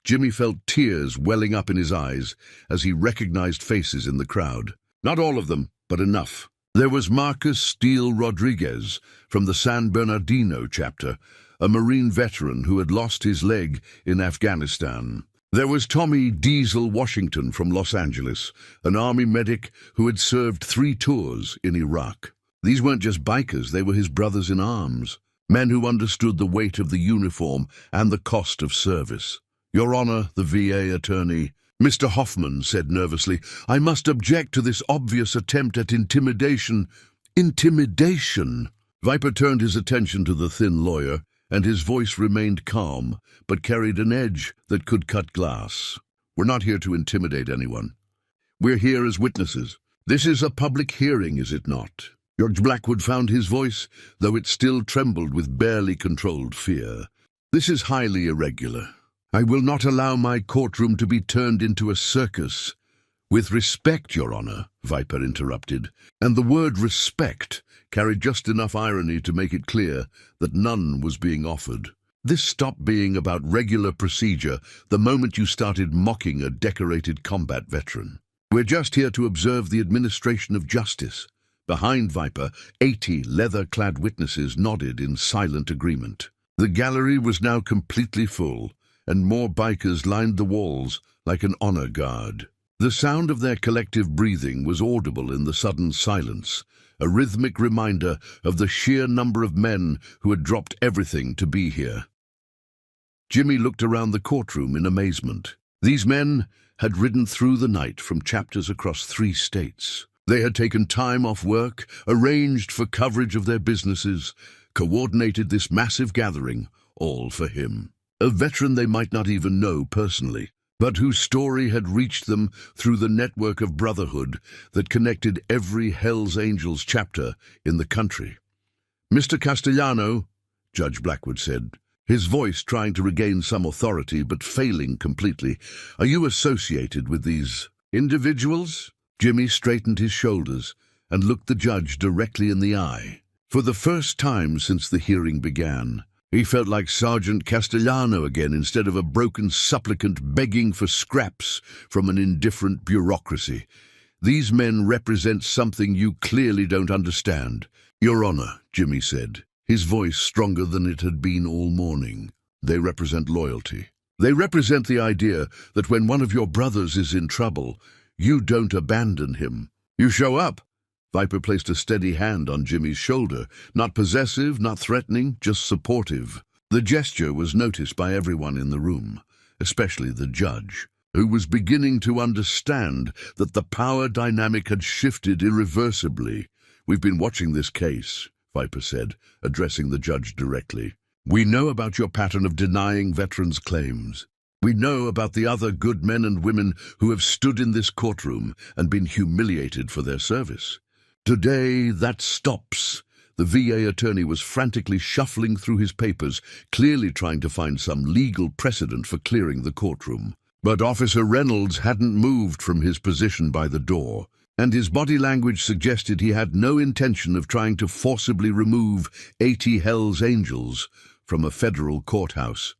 Jimmy felt tears welling up in his eyes as he recognized faces in the crowd. Not all of them, but enough. There was Marcus Steele Rodriguez from the San Bernardino chapter, a Marine veteran who had lost his leg in Afghanistan. There was Tommy Diesel Washington from Los Angeles, an Army medic who had served 3 tours in Iraq. These weren't just bikers, they were his brothers in arms, men who understood the weight of the uniform and the cost of service. "Your Honor," the VA attorney, Mr. Hoffman said nervously, "I must object to this obvious attempt at intimidation." Intimidation? Viper turned his attention to the thin lawyer, and his voice remained calm, but carried an edge that could cut glass. We're not here to intimidate anyone. We're here as witnesses. This is a public hearing, is it not? Judge Blackwood found his voice, though it still trembled with barely controlled fear. This is highly irregular. I will not allow my courtroom to be turned into a circus. With respect, Your Honor, Viper interrupted, and the word respect carried just enough irony to make it clear that none was being offered. This stopped being about regular procedure the moment you started mocking a decorated combat veteran. We're just here to observe the administration of justice. Behind Viper, 80 leather-clad witnesses nodded in silent agreement. The gallery was now completely full, and more bikers lined the walls like an honor guard. The sound of their collective breathing was audible in the sudden silence, a rhythmic reminder of the sheer number of men who had dropped everything to be here. Jimmy looked around the courtroom in amazement. These men had ridden through the night from chapters across 3 states. They had taken time off work, arranged for coverage of their businesses, coordinated this massive gathering, all for him. A veteran they might not even know personally, but whose story had reached them through the network of brotherhood that connected every Hell's Angels chapter in the country. "Mr. Castellano," Judge Blackwood said, his voice trying to regain some authority but failing completely, "are you associated with these individuals?" Jimmy straightened his shoulders and looked the judge directly in the eye. For the first time since the hearing began, he felt like Sergeant Castellano again instead of a broken supplicant begging for scraps from an indifferent bureaucracy. "These men represent something you clearly don't understand." "Your Honor," Jimmy said, his voice stronger than it had been all morning. "They represent loyalty. They represent the idea that when one of your brothers is in trouble, you don't abandon him. You show up." Viper placed a steady hand on Jimmy's shoulder, not possessive, not threatening, just supportive. The gesture was noticed by everyone in the room, especially the judge, who was beginning to understand that the power dynamic had shifted irreversibly. "We've been watching this case," Viper said, addressing the judge directly. "We know about your pattern of denying veterans' claims. We know about the other good men and women who have stood in this courtroom and been humiliated for their service. Today, that stops." The VA attorney was frantically shuffling through his papers, clearly trying to find some legal precedent for clearing the courtroom. But Officer Reynolds hadn't moved from his position by the door, and his body language suggested he had no intention of trying to forcibly remove 80 Hell's Angels from a federal courthouse.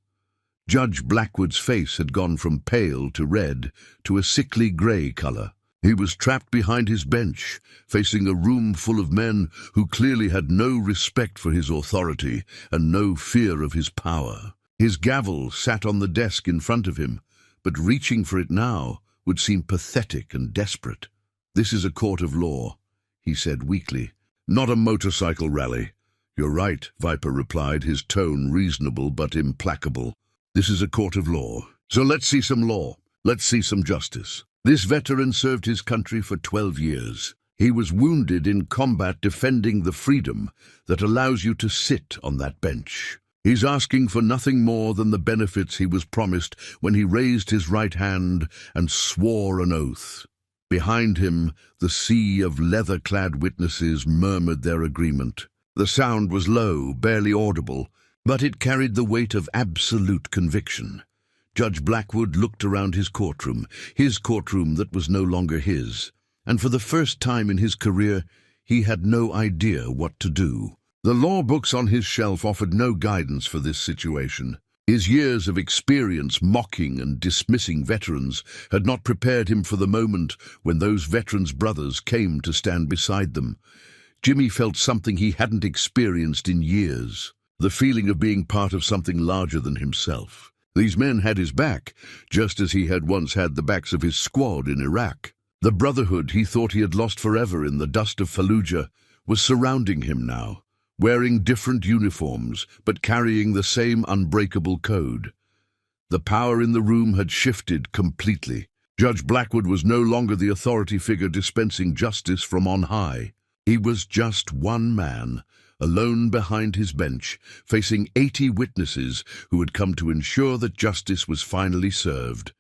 Judge Blackwood's face had gone from pale to red to a sickly grey color. He was trapped behind his bench, facing a room full of men who clearly had no respect for his authority and no fear of his power. His gavel sat on the desk in front of him, but reaching for it now would seem pathetic and desperate. "This is a court of law," he said weakly, "not a motorcycle rally." "You're right," Viper replied, his tone reasonable but implacable. "This is a court of law. So let's see some law. Let's see some justice." This veteran served his country for 12 years. He was wounded in combat defending the freedom that allows you to sit on that bench. He's asking for nothing more than the benefits he was promised when he raised his right hand and swore an oath. Behind him, the sea of leather-clad witnesses murmured their agreement. The sound was low, barely audible, but it carried the weight of absolute conviction. Judge Blackwood looked around his courtroom that was no longer his, and for the first time in his career, he had no idea what to do. The law books on his shelf offered no guidance for this situation. His years of experience mocking and dismissing veterans had not prepared him for the moment when those veterans' brothers came to stand beside them. Jimmy felt something he hadn't experienced in years, the feeling of being part of something larger than himself. These men had his back, just as he had once had the backs of his squad in Iraq. The brotherhood he thought he had lost forever in the dust of Fallujah was surrounding him now, wearing different uniforms, but carrying the same unbreakable code. The power in the room had shifted completely. Judge Blackwood was no longer the authority figure dispensing justice from on high. He was just one man, alone behind his bench, facing 80 witnesses who had come to ensure that justice was finally served.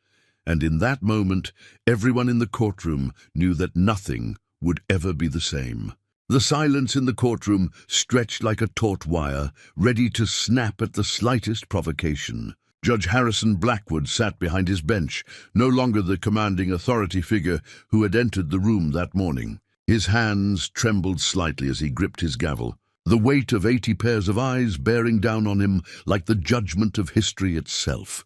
And in that moment, everyone in the courtroom knew that nothing would ever be the same. The silence in the courtroom stretched like a taut wire, ready to snap at the slightest provocation. Judge Harrison Blackwood sat behind his bench, no longer the commanding authority figure who had entered the room that morning. His hands trembled slightly as he gripped his gavel, the weight of 80 pairs of eyes bearing down on him like the judgment of history itself.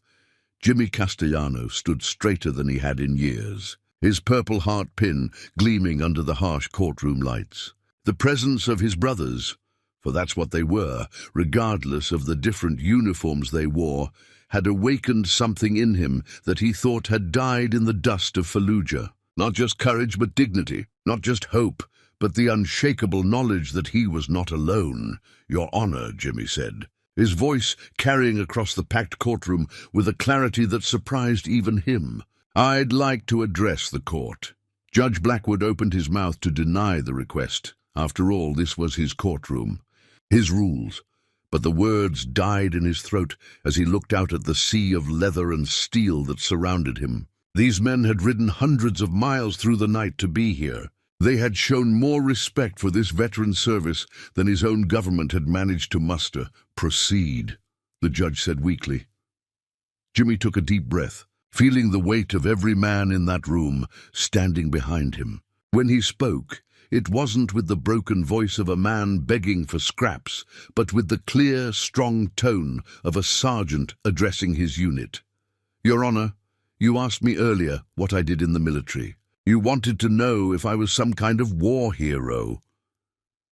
Jimmy Castellano stood straighter than he had in years, his Purple Heart pin gleaming under the harsh courtroom lights. The presence of his brothers, for that's what they were, regardless of the different uniforms they wore, had awakened something in him that he thought had died in the dust of Fallujah. Not just courage but dignity, not just hope, but the unshakable knowledge that he was not alone. "Your Honor," Jimmy said, his voice carrying across the packed courtroom with a clarity that surprised even him. "I'd like to address the court." Judge Blackwood opened his mouth to deny the request. After all, this was his courtroom, his rules. But the words died in his throat as he looked out at the sea of leather and steel that surrounded him. These men had ridden hundreds of miles through the night to be here. They had shown more respect for this veteran service than his own government had managed to muster. "Proceed," the judge said weakly. Jimmy took a deep breath, feeling the weight of every man in that room standing behind him. When he spoke, it wasn't with the broken voice of a man begging for scraps, but with the clear, strong tone of a sergeant addressing his unit. "Your Honor, you asked me earlier what I did in the military. You wanted to know if I was some kind of war hero."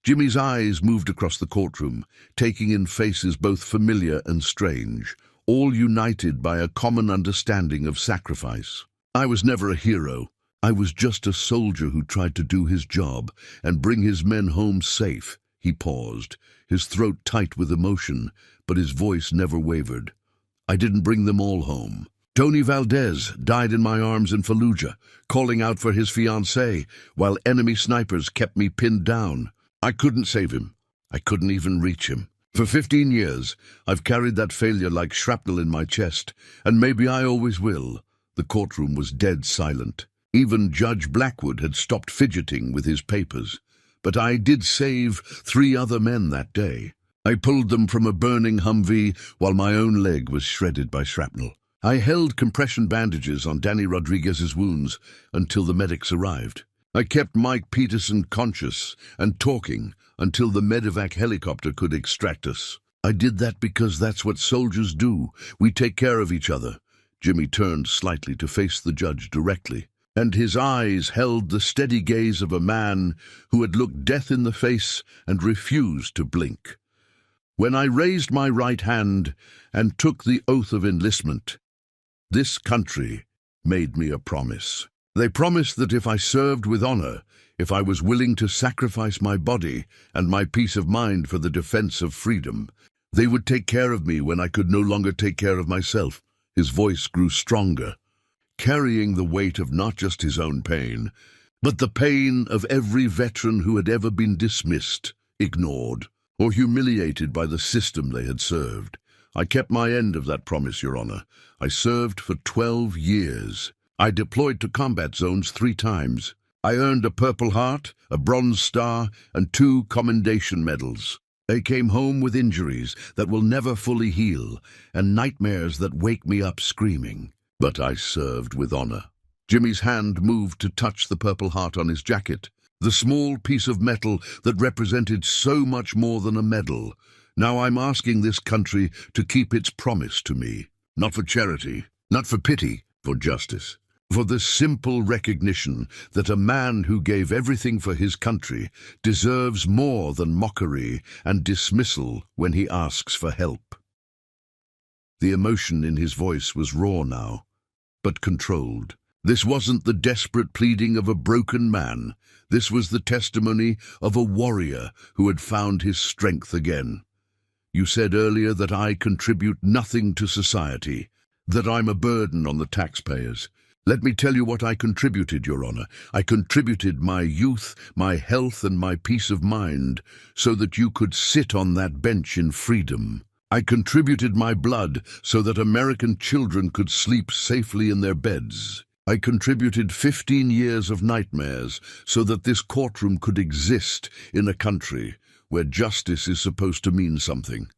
Jimmy's eyes moved across the courtroom, taking in faces both familiar and strange, all united by a common understanding of sacrifice. "I was never a hero. I was just a soldier who tried to do his job and bring his men home safe." He paused, his throat tight with emotion, but his voice never wavered. "I didn't bring them all home. Tony Valdez died in my arms in Fallujah, calling out for his fiancée, while enemy snipers kept me pinned down. I couldn't save him. I couldn't even reach him. For 15 years, I've carried that failure like shrapnel in my chest, and maybe I always will." The courtroom was dead silent. Even Judge Blackwood had stopped fidgeting with his papers. "But I did save 3 other men that day. I pulled them from a burning Humvee while my own leg was shredded by shrapnel. I held compression bandages on Danny Rodriguez's wounds until the medics arrived. I kept Mike Peterson conscious and talking until the medevac helicopter could extract us. I did that because that's what soldiers do. We take care of each other." Jimmy turned slightly to face the judge directly, and his eyes held the steady gaze of a man who had looked death in the face and refused to blink. "When I raised my right hand and took the oath of enlistment, this country made me a promise. They promised that if I served with honor, if I was willing to sacrifice my body and my peace of mind for the defense of freedom, they would take care of me when I could no longer take care of myself." His voice grew stronger, carrying the weight of not just his own pain, but the pain of every veteran who had ever been dismissed, ignored, or humiliated by the system they had served. "I kept my end of that promise, Your Honor. I served for 12 years. I deployed to combat zones 3 times. I earned a Purple Heart, a Bronze Star, and 2 Commendation Medals. I came home with injuries that will never fully heal, and nightmares that wake me up screaming. But I served with honor." Jimmy's hand moved to touch the Purple Heart on his jacket, the small piece of metal that represented so much more than a medal. "Now I'm asking this country to keep its promise to me, not for charity, not for pity, for justice. For the simple recognition that a man who gave everything for his country deserves more than mockery and dismissal when he asks for help." The emotion in his voice was raw now, but controlled. This wasn't the desperate pleading of a broken man. This was the testimony of a warrior who had found his strength again. "You said earlier that I contribute nothing to society, that I'm a burden on the taxpayers. Let me tell you what I contributed, Your Honor. I contributed my youth, my health, and my peace of mind so that you could sit on that bench in freedom. I contributed my blood so that American children could sleep safely in their beds. I contributed 15 years of nightmares so that this courtroom could exist in a country where justice is supposed to mean something.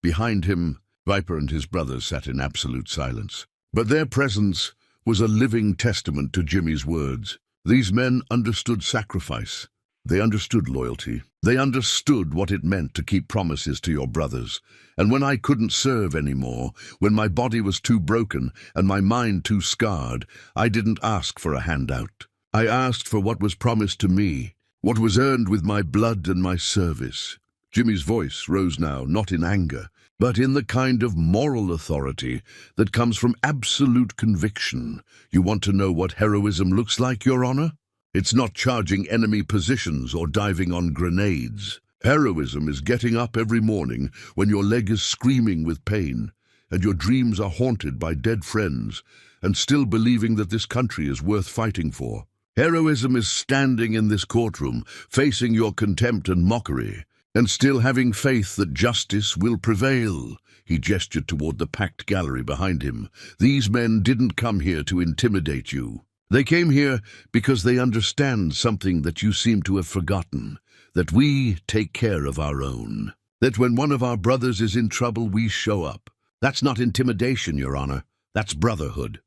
Behind him, Viper and his brothers sat in absolute silence. But their presence was a living testament to Jimmy's words. These men understood sacrifice. They understood loyalty. They understood what it meant to keep promises to your brothers. And when I couldn't serve anymore, when my body was too broken and my mind too scarred, I didn't ask for a handout. I asked for what was promised to me, what was earned with my blood and my service. Jimmy's voice rose now, not in anger, but in the kind of moral authority that comes from absolute conviction. You want to know what heroism looks like, Your Honor? It's not charging enemy positions or diving on grenades. Heroism is getting up every morning when your leg is screaming with pain and your dreams are haunted by dead friends and still believing that this country is worth fighting for. Heroism is standing in this courtroom, facing your contempt and mockery, and still having faith that justice will prevail. He gestured toward the packed gallery behind him. These men didn't come here to intimidate you. They came here because they understand something that you seem to have forgotten, that we take care of our own, that when one of our brothers is in trouble, we show up. That's not intimidation, Your Honor. That's brotherhood.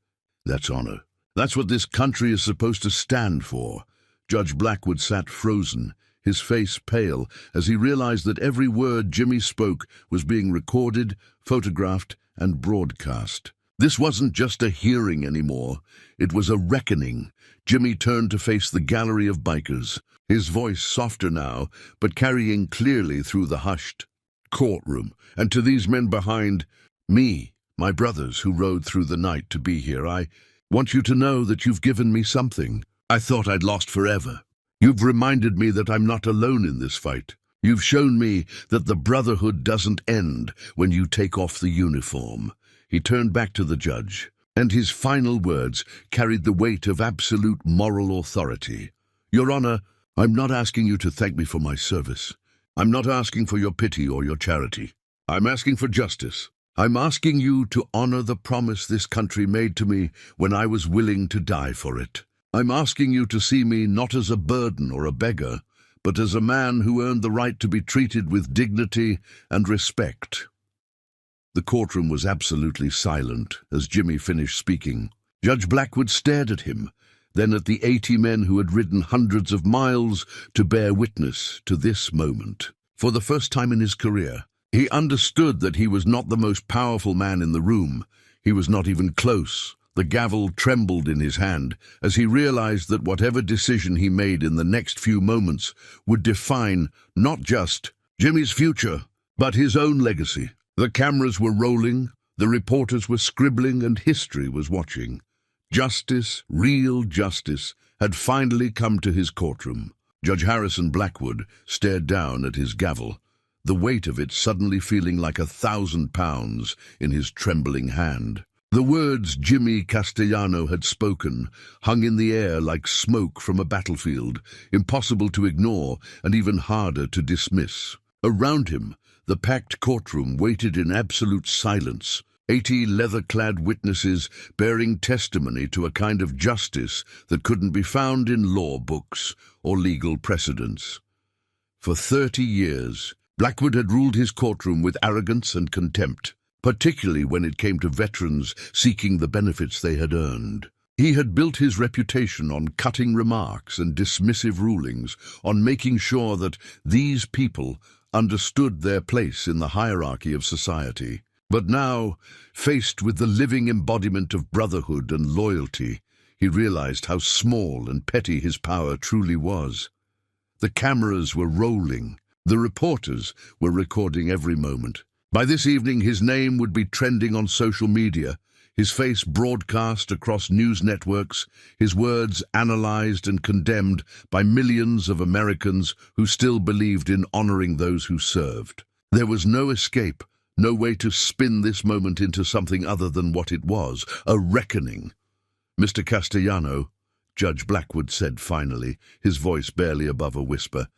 That's honor. That's what this country is supposed to stand for. Judge Blackwood sat frozen, his face pale, as he realized that every word Jimmy spoke was being recorded, photographed, and broadcast. This wasn't just a hearing anymore. It was a reckoning. Jimmy turned to face the gallery of bikers, his voice softer now, but carrying clearly through the hushed courtroom. And to these men behind me, my brothers who rode through the night to be here, I want you to know that you've given me something I thought I'd lost forever. You've reminded me that I'm not alone in this fight. You've shown me that the brotherhood doesn't end when you take off the uniform. He turned back to the judge, and his final words carried the weight of absolute moral authority. Your Honor, I'm not asking you to thank me for my service. I'm not asking for your pity or your charity. I'm asking for justice. I'm asking you to honor the promise this country made to me when I was willing to die for it. I'm asking you to see me not as a burden or a beggar, but as a man who earned the right to be treated with dignity and respect. The courtroom was absolutely silent as Jimmy finished speaking. Judge Blackwood stared at him, then at the 80 men who had ridden hundreds of miles to bear witness to this moment. For the first time in his career, he understood that he was not the most powerful man in the room. He was not even close. The gavel trembled in his hand as he realized that whatever decision he made in the next few moments would define not just Jimmy's future, but his own legacy. The cameras were rolling, the reporters were scribbling, and history was watching. Justice, real justice, had finally come to his courtroom. Judge Harrison Blackwood stared down at his gavel, the weight of it suddenly feeling like 1,000 pounds in his trembling hand. The words Jimmy Castellano had spoken hung in the air like smoke from a battlefield, impossible to ignore and even harder to dismiss. Around him, the packed courtroom waited in absolute silence, 80 leather-clad witnesses bearing testimony to a kind of justice that couldn't be found in law books or legal precedents. For 30 years, Blackwood had ruled his courtroom with arrogance and contempt, particularly when it came to veterans seeking the benefits they had earned. He had built his reputation on cutting remarks and dismissive rulings, on making sure that these people understood their place in the hierarchy of society. But now, faced with the living embodiment of brotherhood and loyalty, he realized how small and petty his power truly was. The cameras were rolling. The reporters were recording every moment. By this evening, his name would be trending on social media, his face broadcast across news networks, his words analyzed and condemned by millions of Americans who still believed in honoring those who served. There was no escape, no way to spin this moment into something other than what it was, a reckoning. Mr. Castellano, Judge Blackwood said finally, his voice barely above a whisper,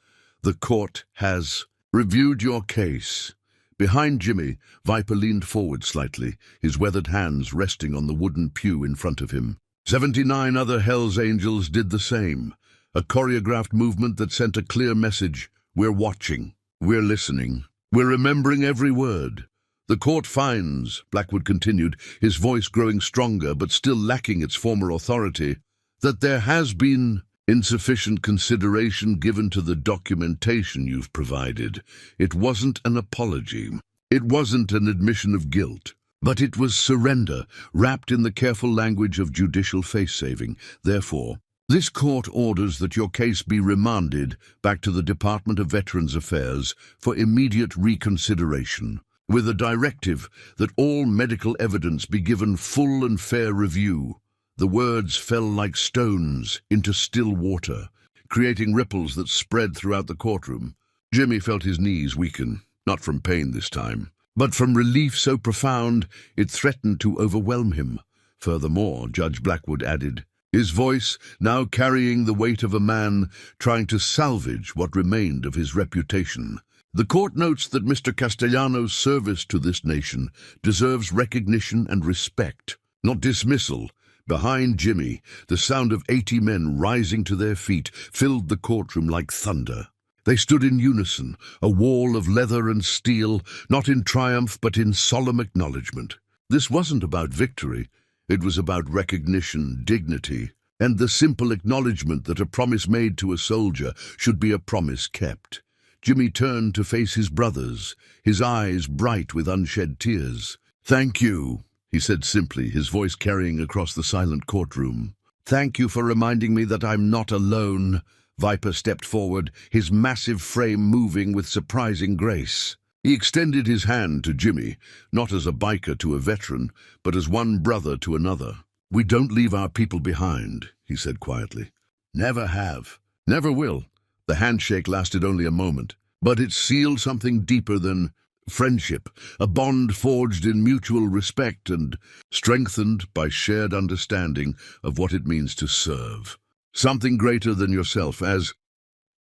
the court has reviewed your case. Behind Jimmy, Viper leaned forward slightly, his weathered hands resting on the wooden pew in front of him. 79 other Hell's Angels did the same, a choreographed movement that sent a clear message: we're watching, we're listening, we're remembering every word. The court finds, Blackwood continued, his voice growing stronger but still lacking its former authority, that there has been insufficient consideration given to the documentation you've provided. It wasn't an apology. It wasn't an admission of guilt. But it was surrender, wrapped in the careful language of judicial face-saving. Therefore, this court orders that your case be remanded back to the Department of Veterans Affairs for immediate reconsideration, with a directive that all medical evidence be given full and fair review. The words fell like stones into still water, creating ripples that spread throughout the courtroom. Jimmy felt his knees weaken, not from pain this time, but from relief so profound it threatened to overwhelm him. Furthermore, Judge Blackwood added, his voice now carrying the weight of a man trying to salvage what remained of his reputation. The court notes that Mr. Castellano's service to this nation deserves recognition and respect, not dismissal. Behind Jimmy, the sound of 80 men rising to their feet filled the courtroom like thunder. They stood in unison, a wall of leather and steel, not in triumph but in solemn acknowledgement. This wasn't about victory. It was about recognition, dignity, and the simple acknowledgement that a promise made to a soldier should be a promise kept. Jimmy turned to face his brothers, his eyes bright with unshed tears. "Thank you," he said simply, his voice carrying across the silent courtroom. "Thank you for reminding me that I'm not alone." Viper stepped forward, his massive frame moving with surprising grace. He extended his hand to Jimmy, not as a biker to a veteran, but as one brother to another. "We don't leave our people behind," he said quietly. "Never have. Never will." The handshake lasted only a moment, but it sealed something deeper than friendship, a bond forged in mutual respect and strengthened by shared understanding of what it means to serve. Something greater than yourself. As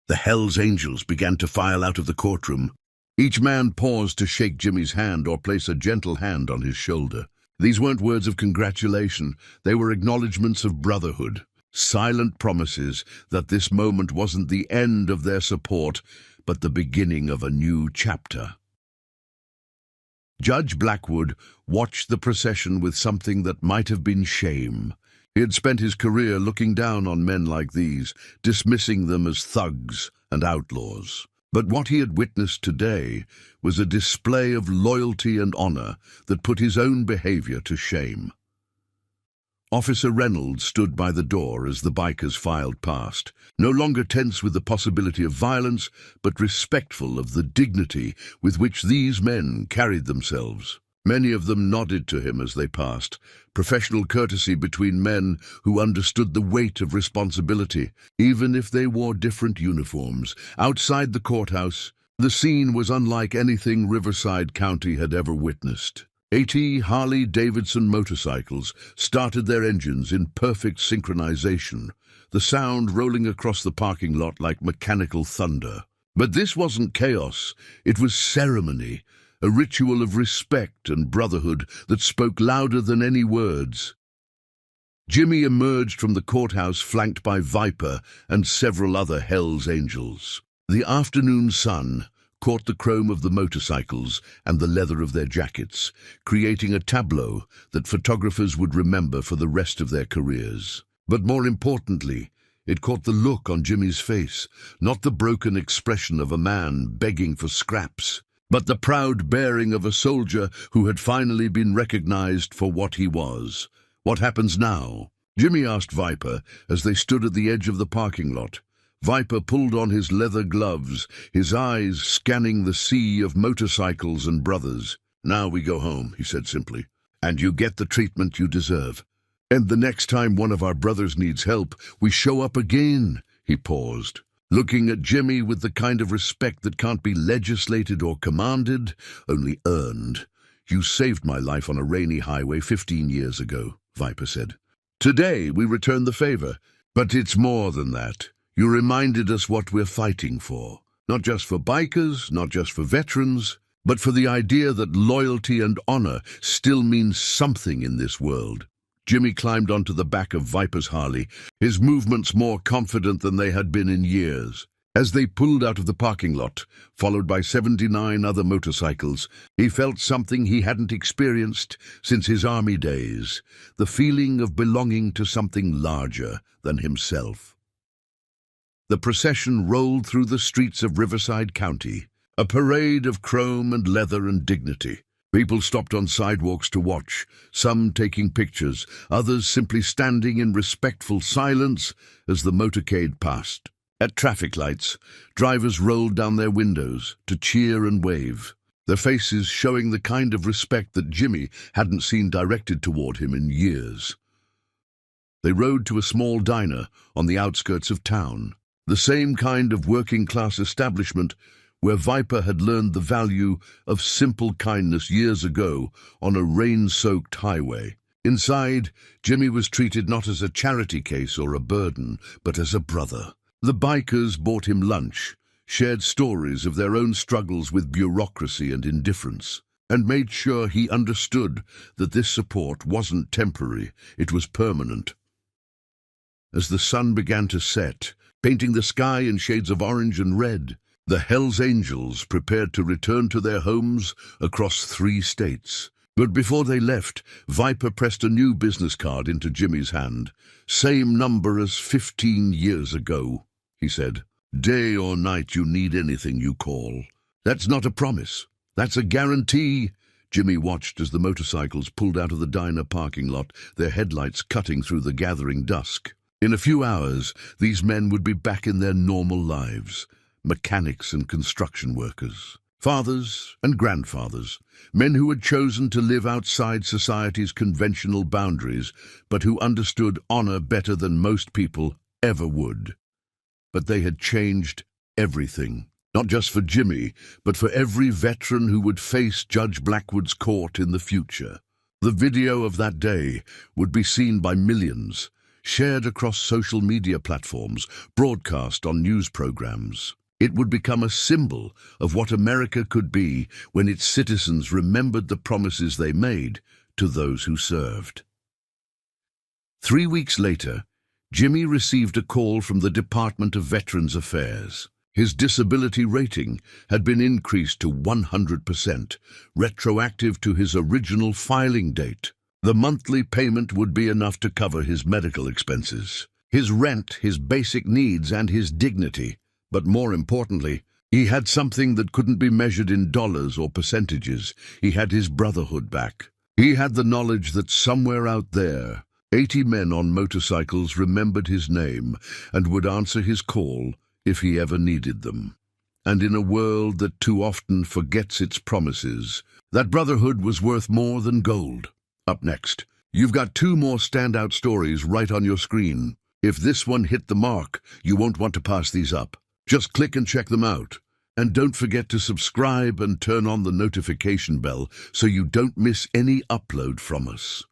the Hell's Angels began to file out of the courtroom, each man paused to shake Jimmy's hand or place a gentle hand on his shoulder. These weren't words of congratulation, they were acknowledgments of brotherhood, silent promises that this moment wasn't the end of their support, but the beginning of a new chapter. Judge Blackwood watched the procession with something that might have been shame. He had spent his career looking down on men like these, dismissing them as thugs and outlaws. But what he had witnessed today was a display of loyalty and honor that put his own behavior to shame. Officer Reynolds stood by the door as the bikers filed past, no longer tense with the possibility of violence, but respectful of the dignity with which these men carried themselves. Many of them nodded to him as they passed, professional courtesy between men who understood the weight of responsibility, even if they wore different uniforms. Outside the courthouse, the scene was unlike anything Riverside County had ever witnessed. 80 Harley-Davidson motorcycles started their engines in perfect synchronization, the sound rolling across the parking lot like mechanical thunder. But this wasn't chaos, it was ceremony, a ritual of respect and brotherhood that spoke louder than any words. Jimmy emerged from the courthouse flanked by Viper and several other Hell's Angels. The afternoon sun caught the chrome of the motorcycles and the leather of their jackets, creating a tableau that photographers would remember for the rest of their careers. But more importantly, it caught the look on Jimmy's face, not the broken expression of a man begging for scraps, but the proud bearing of a soldier who had finally been recognized for what he was. "What happens now?" Jimmy asked Viper as they stood at the edge of the parking lot. Viper pulled on his leather gloves, his eyes scanning the sea of motorcycles and brothers. "Now we go home," he said simply, "and you get the treatment you deserve. And the next time one of our brothers needs help, we show up again." He paused, looking at Jimmy with the kind of respect that can't be legislated or commanded, only earned. "You saved my life on a rainy highway 15 years ago," Viper said. "Today we return the favor, but it's more than that. You reminded us what we're fighting for. Not just for bikers, not just for veterans, but for the idea that loyalty and honor still means something in this world. Jimmy climbed onto the back of Viper's Harley, his movements more confident than they had been in years. As they pulled out of the parking lot, followed by 79 other motorcycles, he felt something he hadn't experienced since his army days, the feeling of belonging to something larger than himself. The procession rolled through the streets of Riverside County, a parade of chrome and leather and dignity. People stopped on sidewalks to watch, some taking pictures, others simply standing in respectful silence as the motorcade passed. At traffic lights, drivers rolled down their windows to cheer and wave, their faces showing the kind of respect that Jimmy hadn't seen directed toward him in years. They rode to a small diner on the outskirts of town, the same kind of working-class establishment where Viper had learned the value of simple kindness years ago on a rain-soaked highway. Inside, Jimmy was treated not as a charity case or a burden, but as a brother. The bikers bought him lunch, shared stories of their own struggles with bureaucracy and indifference, and made sure he understood that this support wasn't temporary, it was permanent. As the sun began to set, painting the sky in shades of orange and red, the Hells Angels prepared to return to their homes across 3 states. But before they left, Viper pressed a new business card into Jimmy's hand. "Same number as 15 years ago," he said. "Day or night you need anything, you call." "That's not a promise. That's a guarantee." Jimmy watched as the motorcycles pulled out of the diner parking lot, their headlights cutting through the gathering dusk. In a few hours, these men would be back in their normal lives. Mechanics and construction workers, fathers and grandfathers, men who had chosen to live outside society's conventional boundaries, but who understood honor better than most people ever would. But they had changed everything, not just for Jimmy, but for every veteran who would face Judge Blackwood's court in the future. The video of that day would be seen by millions, shared across social media platforms, broadcast on news programs. It would become a symbol of what America could be when its citizens remembered the promises they made to those who served. 3 weeks later, Jimmy received a call from the Department of Veterans Affairs. His disability rating had been increased to 100%, retroactive to his original filing date. The monthly payment would be enough to cover his medical expenses, his rent, his basic needs, and his dignity. But more importantly, he had something that couldn't be measured in dollars or percentages. He had his brotherhood back. He had the knowledge that somewhere out there, 80 men on motorcycles remembered his name and would answer his call if he ever needed them. And in a world that too often forgets its promises, that brotherhood was worth more than gold. Up next, you've got 2 more standout stories right on your screen. If this one hit the mark, you won't want to pass these up. Just click and check them out. And don't forget to subscribe and turn on the notification bell so you don't miss any upload from us.